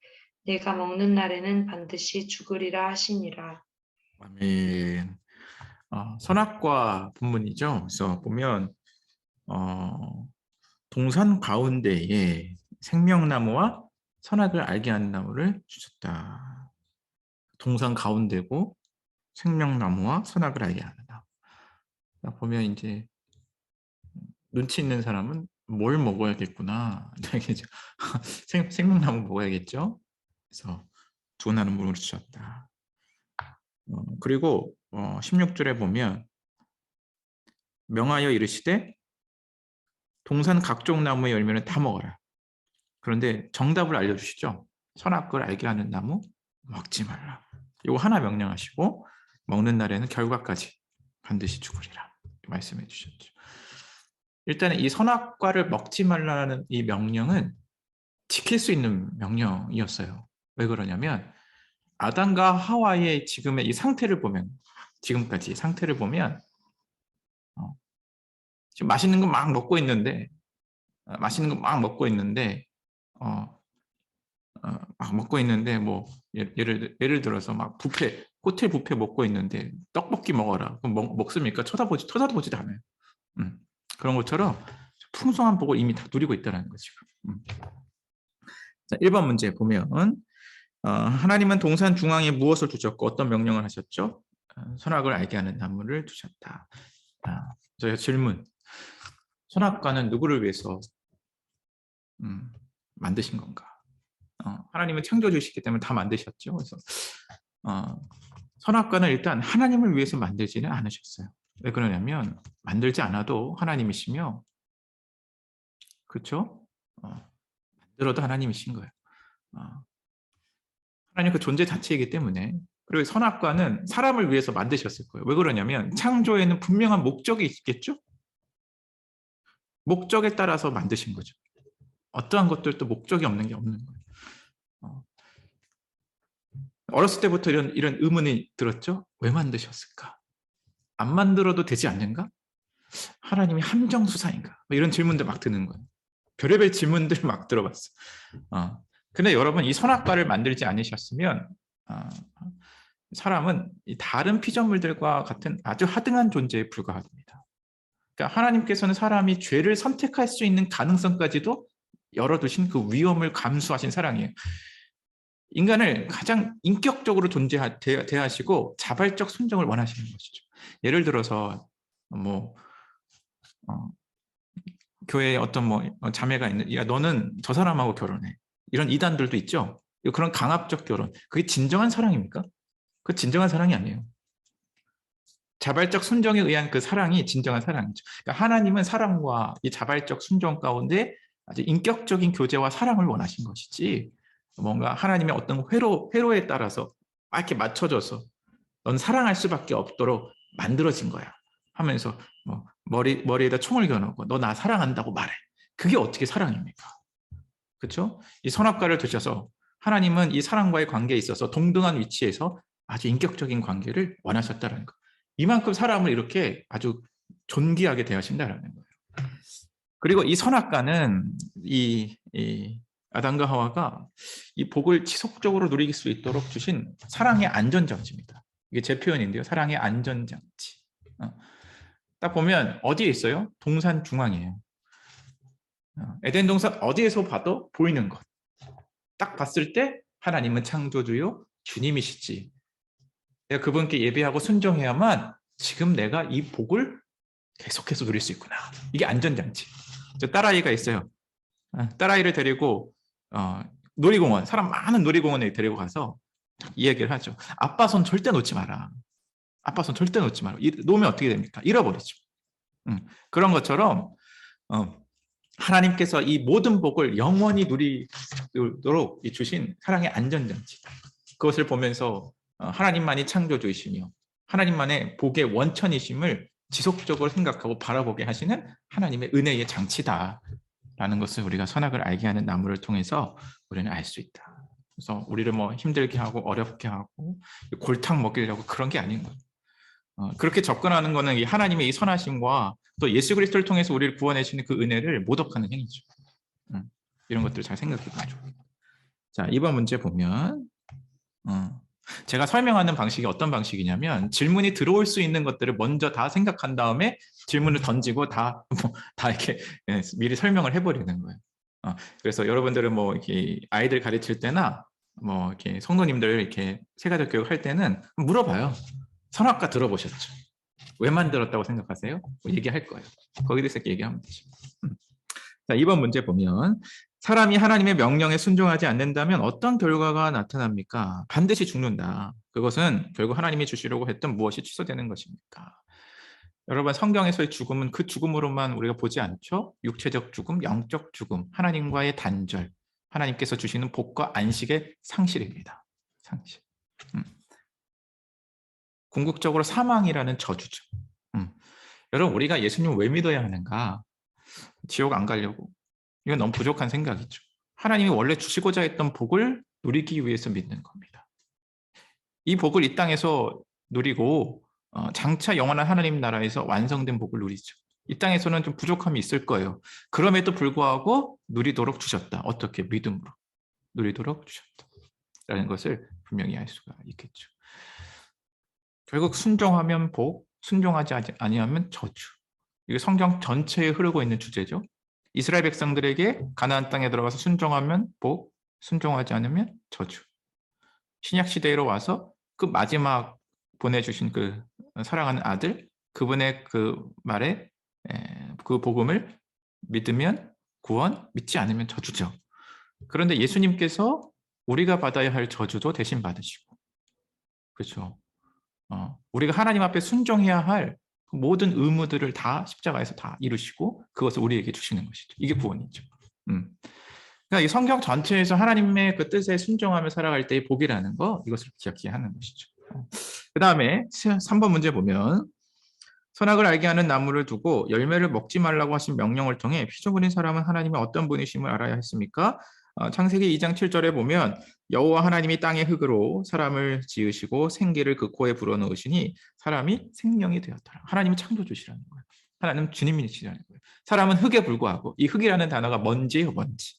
내가 먹는 날에는 반드시 죽으리라 하시니라. 아멘. 선악과 본문이죠. 그래서 보면 동산 가운데에 생명나무와 선악을 알게 하는 나무를 주셨다. 동산 가운데고 생명나무와 선악을 알게 하는 나무. 보면 이제 눈치 있는 사람은 뭘 먹어야겠구나. 생명나무 먹어야겠죠. 그래서 두나는 물을 주셨다. 그리고 16절에 보면 명하여 이르시되 동산 각종 나무의 열매는 다 먹어라. 그런데 정답을 알려주시죠. 선악을 알게 하는 나무 먹지 말라. 이거 하나 명령하시고 먹는 날에는 결과까지 반드시 죽으리라 말씀해 주셨죠. 일단은 이 선악과를 먹지 말라는 이 명령은 지킬 수 있는 명령이었어요. 왜 그러냐면 아담과 하와의 지금의 이 상태를 보면, 지금까지 상태를 보면 지금 맛있는 거 막 먹고 있는데 뭐 예를 들어서 막 호텔 뷔페 먹고 있는데 떡볶이 먹어라. 그럼 먹습니까? 쳐다보지도 않아요. 그런 것처럼 풍성한 복을 이미 다 누리고 있다는 거죠. 자, 1번 문제 보면 하나님은 동산 중앙에 무엇을 두셨고 어떤 명령을 하셨죠? 선악을 알게 하는 나무를 두셨다. 저희 질문. 선악과는 누구를 위해서 만드신 건가? 하나님은 창조주시기 때문에 다 만드셨죠. 그래서 선악과는 일단 하나님을 위해서 만들지는 않으셨어요. 왜 그러냐면 만들지 않아도 하나님이시며, 그렇죠? 만들어도 하나님이신 거예요. 하나님 그 존재 자체이기 때문에. 그리고 선악과는 사람을 위해서 만드셨을 거예요. 왜 그러냐면 창조에는 분명한 목적이 있겠죠? 목적에 따라서 만드신 거죠. 어떠한 것들도 목적이 없는 게 없는 거예요. 어렸을 때부터 이런 의문이 들었죠? 왜 만드셨을까? 안 만들어도 되지 않는가? 하나님이 함정수사인가? 이런 질문들 막 드는 거예요. 별의별 질문들 막 들어봤어요. 근데 여러분, 이 선악과를 만들지 않으셨으면 사람은 이 다른 피조물들과 같은 아주 하등한 존재에 불과합니다. 그러니까 하나님께서는 사람이 죄를 선택할 수 있는 가능성까지도 열어두신 그 위험을 감수하신 사랑이에요. 인간을 가장 인격적으로 대하시고 자발적 순종을 원하시는 것이죠. 예를 들어서 교회에 어떤 자매가 있는, 야 너는 저 사람하고 결혼해, 이런 이단들도 있죠. 그런 강압적 결혼, 그게 진정한 사랑입니까? 그 진정한 사랑이 아니에요. 자발적 순종에 의한 그 사랑이 진정한 사랑이죠. 그러니까 하나님은 사랑과 이 자발적 순종 가운데 아주 인격적인 교제와 사랑을 원하신 것이지, 뭔가 하나님의 어떤 회로에 따라서 막 이렇게 맞춰져서 넌 사랑할 수밖에 없도록 만들어진 거야 하면서 뭐 머리에다 총을 겨누고 너 나 사랑한다고 말해. 그게 어떻게 사랑입니까? 그렇죠? 이 선악과를 드셔서 하나님은 이 사랑과의 관계에 있어서 동등한 위치에서 아주 인격적인 관계를 원하셨다는 거. 이만큼 사람을 이렇게 아주 존귀하게 대하신다라는 거예요. 그리고 이 선악과는 이 아담과 하와가 이 복을 지속적으로 누릴 수 있도록 주신 사랑의 안전장치입니다. 이게 제 표현인데요. 사랑의 안전장치. 딱 보면 어디에 있어요? 동산 중앙이에요. 에덴 동산 어디에서 봐도 보이는 것. 딱 봤을 때 하나님은 창조주요 주님이시지. 내가 그분께 예배하고 순종해야만 지금 내가 이 복을 계속해서 누릴 수 있구나. 이게 안전장치. 저 딸아이가 있어요. 딸아이를 데리고 놀이공원, 사람 많은 놀이공원에 데리고 가서 이 얘기를 하죠. 아빠 손 절대 놓지 마라. 아빠 손 절대 놓지 마라. 놓으면 어떻게 됩니까? 잃어버리죠. 그런 것처럼 하나님께서 이 모든 복을 영원히 누리도록 주신 사랑의 안전장치. 그것을 보면서 하나님만이 창조주이시며 하나님만의 복의 원천이심을 지속적으로 생각하고 바라보게 하시는 하나님의 은혜의 장치다라는 것을 우리가 선악을 알게 하는 나무를 통해서 우리는 알 수 있다. 그래서 우리를 뭐 힘들게 하고 어렵게 하고 골탕 먹이려고 그런 게 아닌 거예요. 그렇게 접근하는 것은 이 하나님의 이 선하심과 또 예수 그리스도를 통해서 우리를 구원해 주시는 그 은혜를 모독하는 행위죠. 이런 것들을 잘 생각해 보죠. 자, 이번 문제 보면 제가 설명하는 방식이 어떤 방식이냐면 질문이 들어올 수 있는 것들을 먼저 다 생각한 다음에 질문을 던지고 다 이렇게 미리 설명을 해버리는 거예요. 그래서 여러분들은 뭐 이렇게 아이들 가르칠 때나 뭐 이렇게 성도님들 이렇게 세가족 교육 할 때는 물어봐요. 선악과 들어보셨죠? 왜 만들었다고 생각하세요? 뭐 얘기할 거예요. 거기에 대해서 얘기하면 되죠. 자, 이번 문제 보면 사람이 하나님의 명령에 순종하지 않는다면 어떤 결과가 나타납니까? 반드시 죽는다. 그것은 결국 하나님이 주시려고 했던 무엇이 취소되는 것입니까? 여러분, 성경에서의 죽음은 그 죽음으로만 우리가 보지 않죠? 육체적 죽음, 영적 죽음, 하나님과의 단절, 하나님께서 주시는 복과 안식의 상실입니다. 상실. 궁극적으로 사망이라는 저주죠. 여러분, 우리가 예수님을 왜 믿어야 하는가? 지옥 안 가려고. 이건 너무 부족한 생각이죠. 하나님이 원래 주시고자 했던 복을 누리기 위해서 믿는 겁니다. 이 복을 이 땅에서 누리고 장차 영원한 하나님 나라에서 완성된 복을 누리죠. 이 땅에서는 좀 부족함이 있을 거예요. 그럼에도 불구하고 누리도록 주셨다. 어떻게? 믿음으로 누리도록 주셨다. 라는 것을 분명히 알 수가 있겠죠. 결국 순종하면 복, 순종하지 아니하면 저주. 이게 성경 전체에 흐르고 있는 주제죠. 이스라엘 백성들에게 가나안 땅에 들어가서 순종하면 복, 순종하지 않으면 저주. 신약 시대로 와서 그 마지막 보내주신 그 사랑하는 아들, 그분의 그 말에 그 복음을 믿으면 구원, 믿지 않으면 저주죠. 그런데 예수님께서 우리가 받아야 할 저주도 대신 받으시고, 그렇죠. 우리가 하나님 앞에 순종해야 할 모든 의무들을 다 십자가에서 다 이루시고 그것을 우리에게 주시는 것이죠. 이게 구원이죠. 그러니까 이 성경 전체에서 하나님의 그 뜻에 순종하며 살아갈 때의 복이라는 거, 이것을 기억해야 하는 것이죠. 그 다음에 3번 문제 보면 선악을 알게 하는 나무를 두고 열매를 먹지 말라고 하신 명령을 통해 피조물인 사람은 하나님의 어떤 분이심을 알아야 했습니까? 창세기 2장 7절에 보면 여호와 하나님이 땅의 흙으로 사람을 지으시고 생기를 그 코에 불어넣으시니 사람이 생명이 되었더라. 하나님은 창조주시라는 거예요. 하나님은 주님이시라는 거예요. 사람은 흙에 불과하고, 이 흙이라는 단어가 먼지예요, 먼지.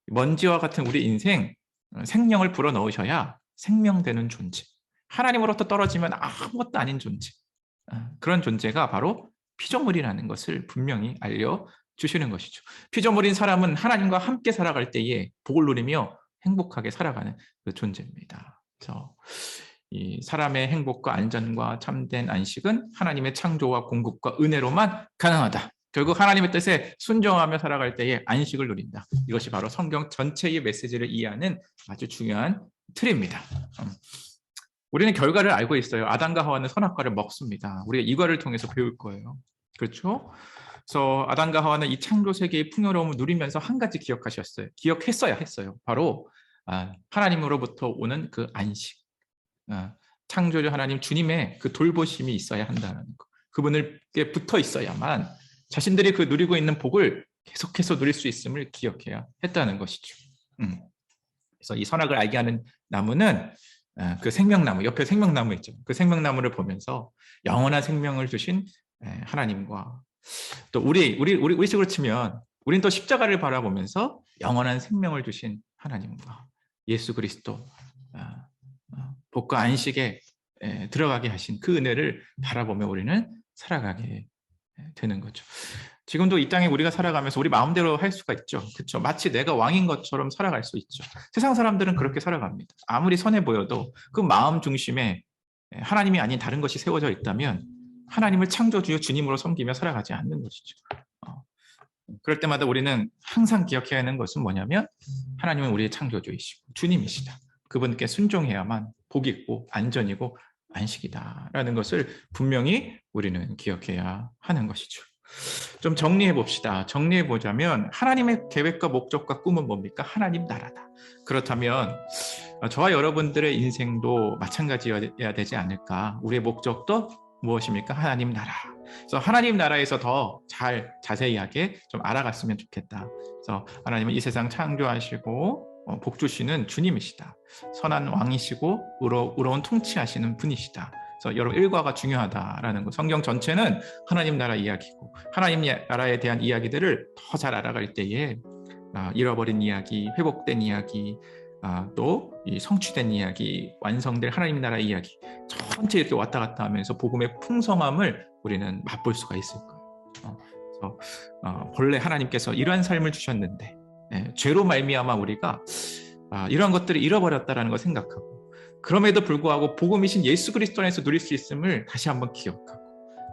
먼지와 같은 우리 인생, 생명을 불어넣으셔야 생명되는 존재. 하나님으로부터 떨어지면 아무것도 아닌 존재. 그런 존재가 바로 피조물이라는 것을 분명히 알려주시는 것이죠. 피조물인 사람은 하나님과 함께 살아갈 때에 복을 누리며 행복하게 살아가는 그 존재입니다. 그래서 이 사람의 행복과 안전과 참된 안식은 하나님의 창조와 공급과 은혜로만 가능하다. 결국 하나님의 뜻에 순종하며 살아갈 때에 안식을 누린다. 이것이 바로 성경 전체의 메시지를 이해하는 아주 중요한 틀입니다. 우리는 결과를 알고 있어요. 아담과 하와는 선악과를 먹습니다. 우리가 이 과를 통해서 배울 거예요. 그렇죠? 그래서 아담과 하와는 이 창조 세계의 풍요로움을 누리면서 한 가지 기억하셨어요. 기억했어야 했어요. 바로 하나님으로부터 오는 그 안식. 창조주 하나님 주님의 그 돌보심이 있어야 한다는 거. 그분을께 붙어 있어야만 자신들이 그 누리고 있는 복을 계속해서 누릴 수 있음을 기억해야 했다는 것이죠. 그래서 이 선악을 알게 하는 나무는 그 생명나무, 옆에 생명나무 있죠. 그 생명나무를 보면서 영원한 생명을 주신 하나님과 또 우리식으로 치면 우린 또 십자가를 바라보면서 영원한 생명을 주신 하나님과 예수 그리스도 복과 안식에 들어가게 하신 그 은혜를 바라보며 우리는 살아가게 되는 거죠. 지금도 이 땅에 우리가 살아가면서 우리 마음대로 할 수가 있죠. 그렇죠? 마치 내가 왕인 것처럼 살아갈 수 있죠. 세상 사람들은 그렇게 살아갑니다. 아무리 선해 보여도 그 마음 중심에 하나님이 아닌 다른 것이 세워져 있다면 하나님을 창조주요 주님으로 섬기며 살아가지 않는 것이죠. 그럴 때마다 우리는 항상 기억해야 하는 것은 뭐냐면 하나님은 우리의 창조주이시고 주님이시다. 그분께 순종해야만 복이 있고 안전이고 안식이다라는 것을 분명히 우리는 기억해야 하는 것이죠. 좀 정리해 봅시다. 정리해 보자면 하나님의 계획과 목적과 꿈은 뭡니까? 하나님 나라다. 그렇다면 저와 여러분들의 인생도 마찬가지여야 되지 않을까? 우리의 목적도 무엇입니까? 하나님 나라. 그래서 하나님 나라에서 더 잘 자세하게 좀 알아갔으면 좋겠다. 그래서 하나님은 이 세상 창조하시고 복 주시는 주님이시다. 선한 왕이시고 의로운 통치하시는 분이시다. 그래서 여러분 일과가 중요하다라는 것. 성경 전체는 하나님 나라 이야기고 하나님 나라에 대한 이야기들을 더 잘 알아갈 때에 잃어버린 이야기, 회복된 이야기, 또 이 성취된 이야기, 완성될 하나님 나라 이야기 전체 이렇게 왔다 갔다 하면서 복음의 풍성함을 우리는 맛볼 수가 있을 거예요. 그래서 본래 하나님께서 이러한 삶을 주셨는데 죄로 말미암아 우리가 이러한 것들을 잃어버렸다라는 걸 생각하고 그럼에도 불구하고 복음이신 예수 그리스도 안에서 누릴 수 있음을 다시 한번 기억하고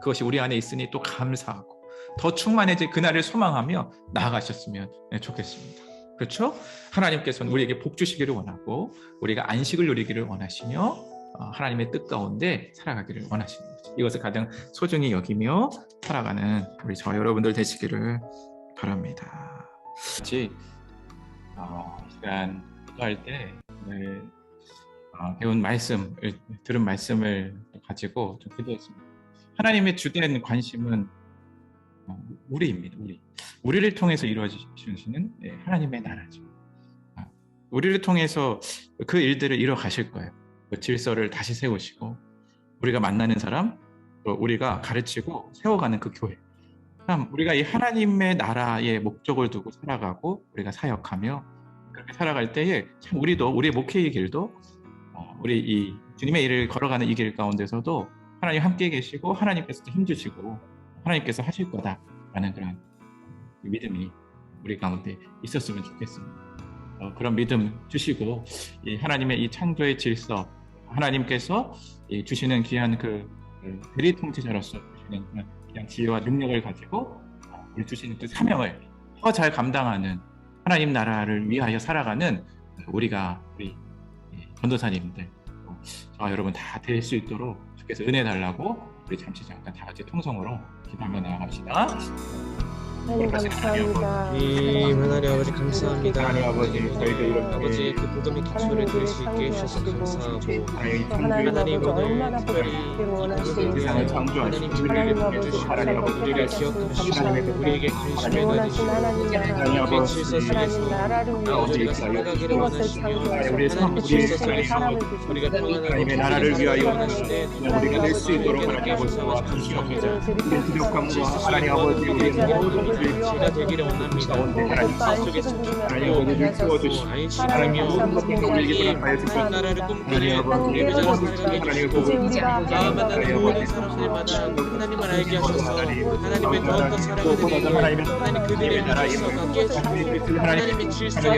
그것이 우리 안에 있으니 또 감사하고 더 충만해질 그날을 소망하며 나아가셨으면 좋겠습니다. 그렇죠? 하나님께서는 우리에게 복 주시기를 원하고 우리가 안식을 누리기를 원하시며 하나님의 뜻 가운데 살아가기를 원하시는 거죠. 이것을 가장 소중히 여기며 살아가는 우리 저와 여러분들 되시기를 바랍니다. 같이 이 시간 기도할 때 배운 말씀을 들은 말씀을 가지고 좀 기도했습니다. 하나님의 주된 관심은 우리입니다. 우리를 통해서 이루어지시는 하나님의 나라죠. 우리를 통해서 그 일들을 이뤄 가실 거예요. 그 질서를 다시 세우시고 우리가 만나는 사람, 또 우리가 가르치고 세워가는 그 교회. 참 우리가 이 하나님의 나라의 목적을 두고 살아가고 우리가 사역하며 그렇게 살아갈 때에 참 우리도 우리의 목회의 길도 우리 이 주님의 일을 걸어가는 이 길 가운데서도 하나님 함께 계시고 하나님께서도 힘주시고 하나님께서 하실 거다라는 그런 믿음이 우리 가운데 있었으면 좋겠습니다. 그런 믿음 주시고 이 하나님의 이 창조의 질서 하나님께서 주시는 귀한 그 대리 통치자로서 주시는 그냥 지혜와 능력을 가지고 우리 주시는 그 사명을 더 잘 감당하는 하나님 나라를 위하여 살아가는 우리 전도사님들 저와 여러분 다 될 수 있도록 주께서 은혜 달라고 우리 잠시 잠깐 다 같이 통성으로 기도하며 나아갑시다. 하나님 감사합니다. 하나님 아버지 감사합니다. 하나님 아버지 저희가 이렇게 아버지 그 복음의 기초를 들을 수 있게 해주셔서 감사하고 하나님 아버지 얼마나 특별히 복되기를 원하시는 세상을 창조하시고 하나님 아버지 하나님 아버지 우리를 기억하시고 우리에게 관심을 원하신 가지고 하나님 나라 우리의 질서 하나님 속에서 나라를 아버지 위해 우리가 살아가기를 이것을 원하시며 창조하시고 우리의 하나님 진실의 질서 사람을 속에서 주시고 우리가 평안하고 하나님의 나라를 위하여 원하시는데 우리가 낼 수 있도록 하나님 아버지와 함께합니다. 우리의 부족함과 하나님 아버지 우리의 모든 지가 되기를 원합니다. 하나님 속에서 하나님 아버지를 키워주시고 안식하며 모든 것들을 우리에게 하여 한 주셔서 나라를 꿈꾸는 하나님 아버지 우리의 자를 살아가게 하나님의 해주시고 복을 나 만나는 모든 사람들마다 하나님을 알게 하셔서 하나님의 더욱더 사랑을 드리고 하나님 그들의 질서 갖게 해주시고 하나님의 질서를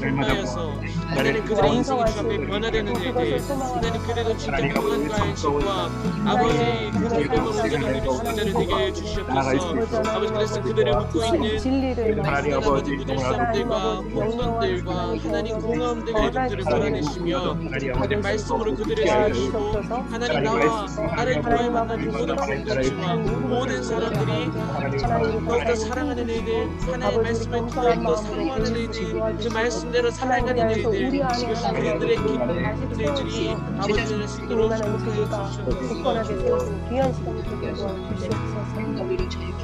인하여서 하나님 그들의 인생이 주 앞에 변화되는 일들 하나님 그들도 진짜 평안과 안식과 아버지 그 기쁨으로 하나님의 주자를 되게 해주시옵소서 아버지 그래서 그들을 묶고 있는 진리를 말씀 아버지 묻을 사람들과 하나님 혼돈들과 하나님 공허함들 이름들을 몰아내시며 그들의 말씀으로 그들을 세우시고 하나님 나와 나를 통하여 만나는 모든 공동체와 모든 사람들이 더욱더 사랑하는 일들 하나님의 말씀을 더욱더 사모하는 일들 그 말씀대로 살아가는 일들 그들의 기쁜 일들이 아버지를 수 있도록 축복하여 주시옵소서. 굳건하게 세워주는 귀한 시간이 되게 도와주시옵소서.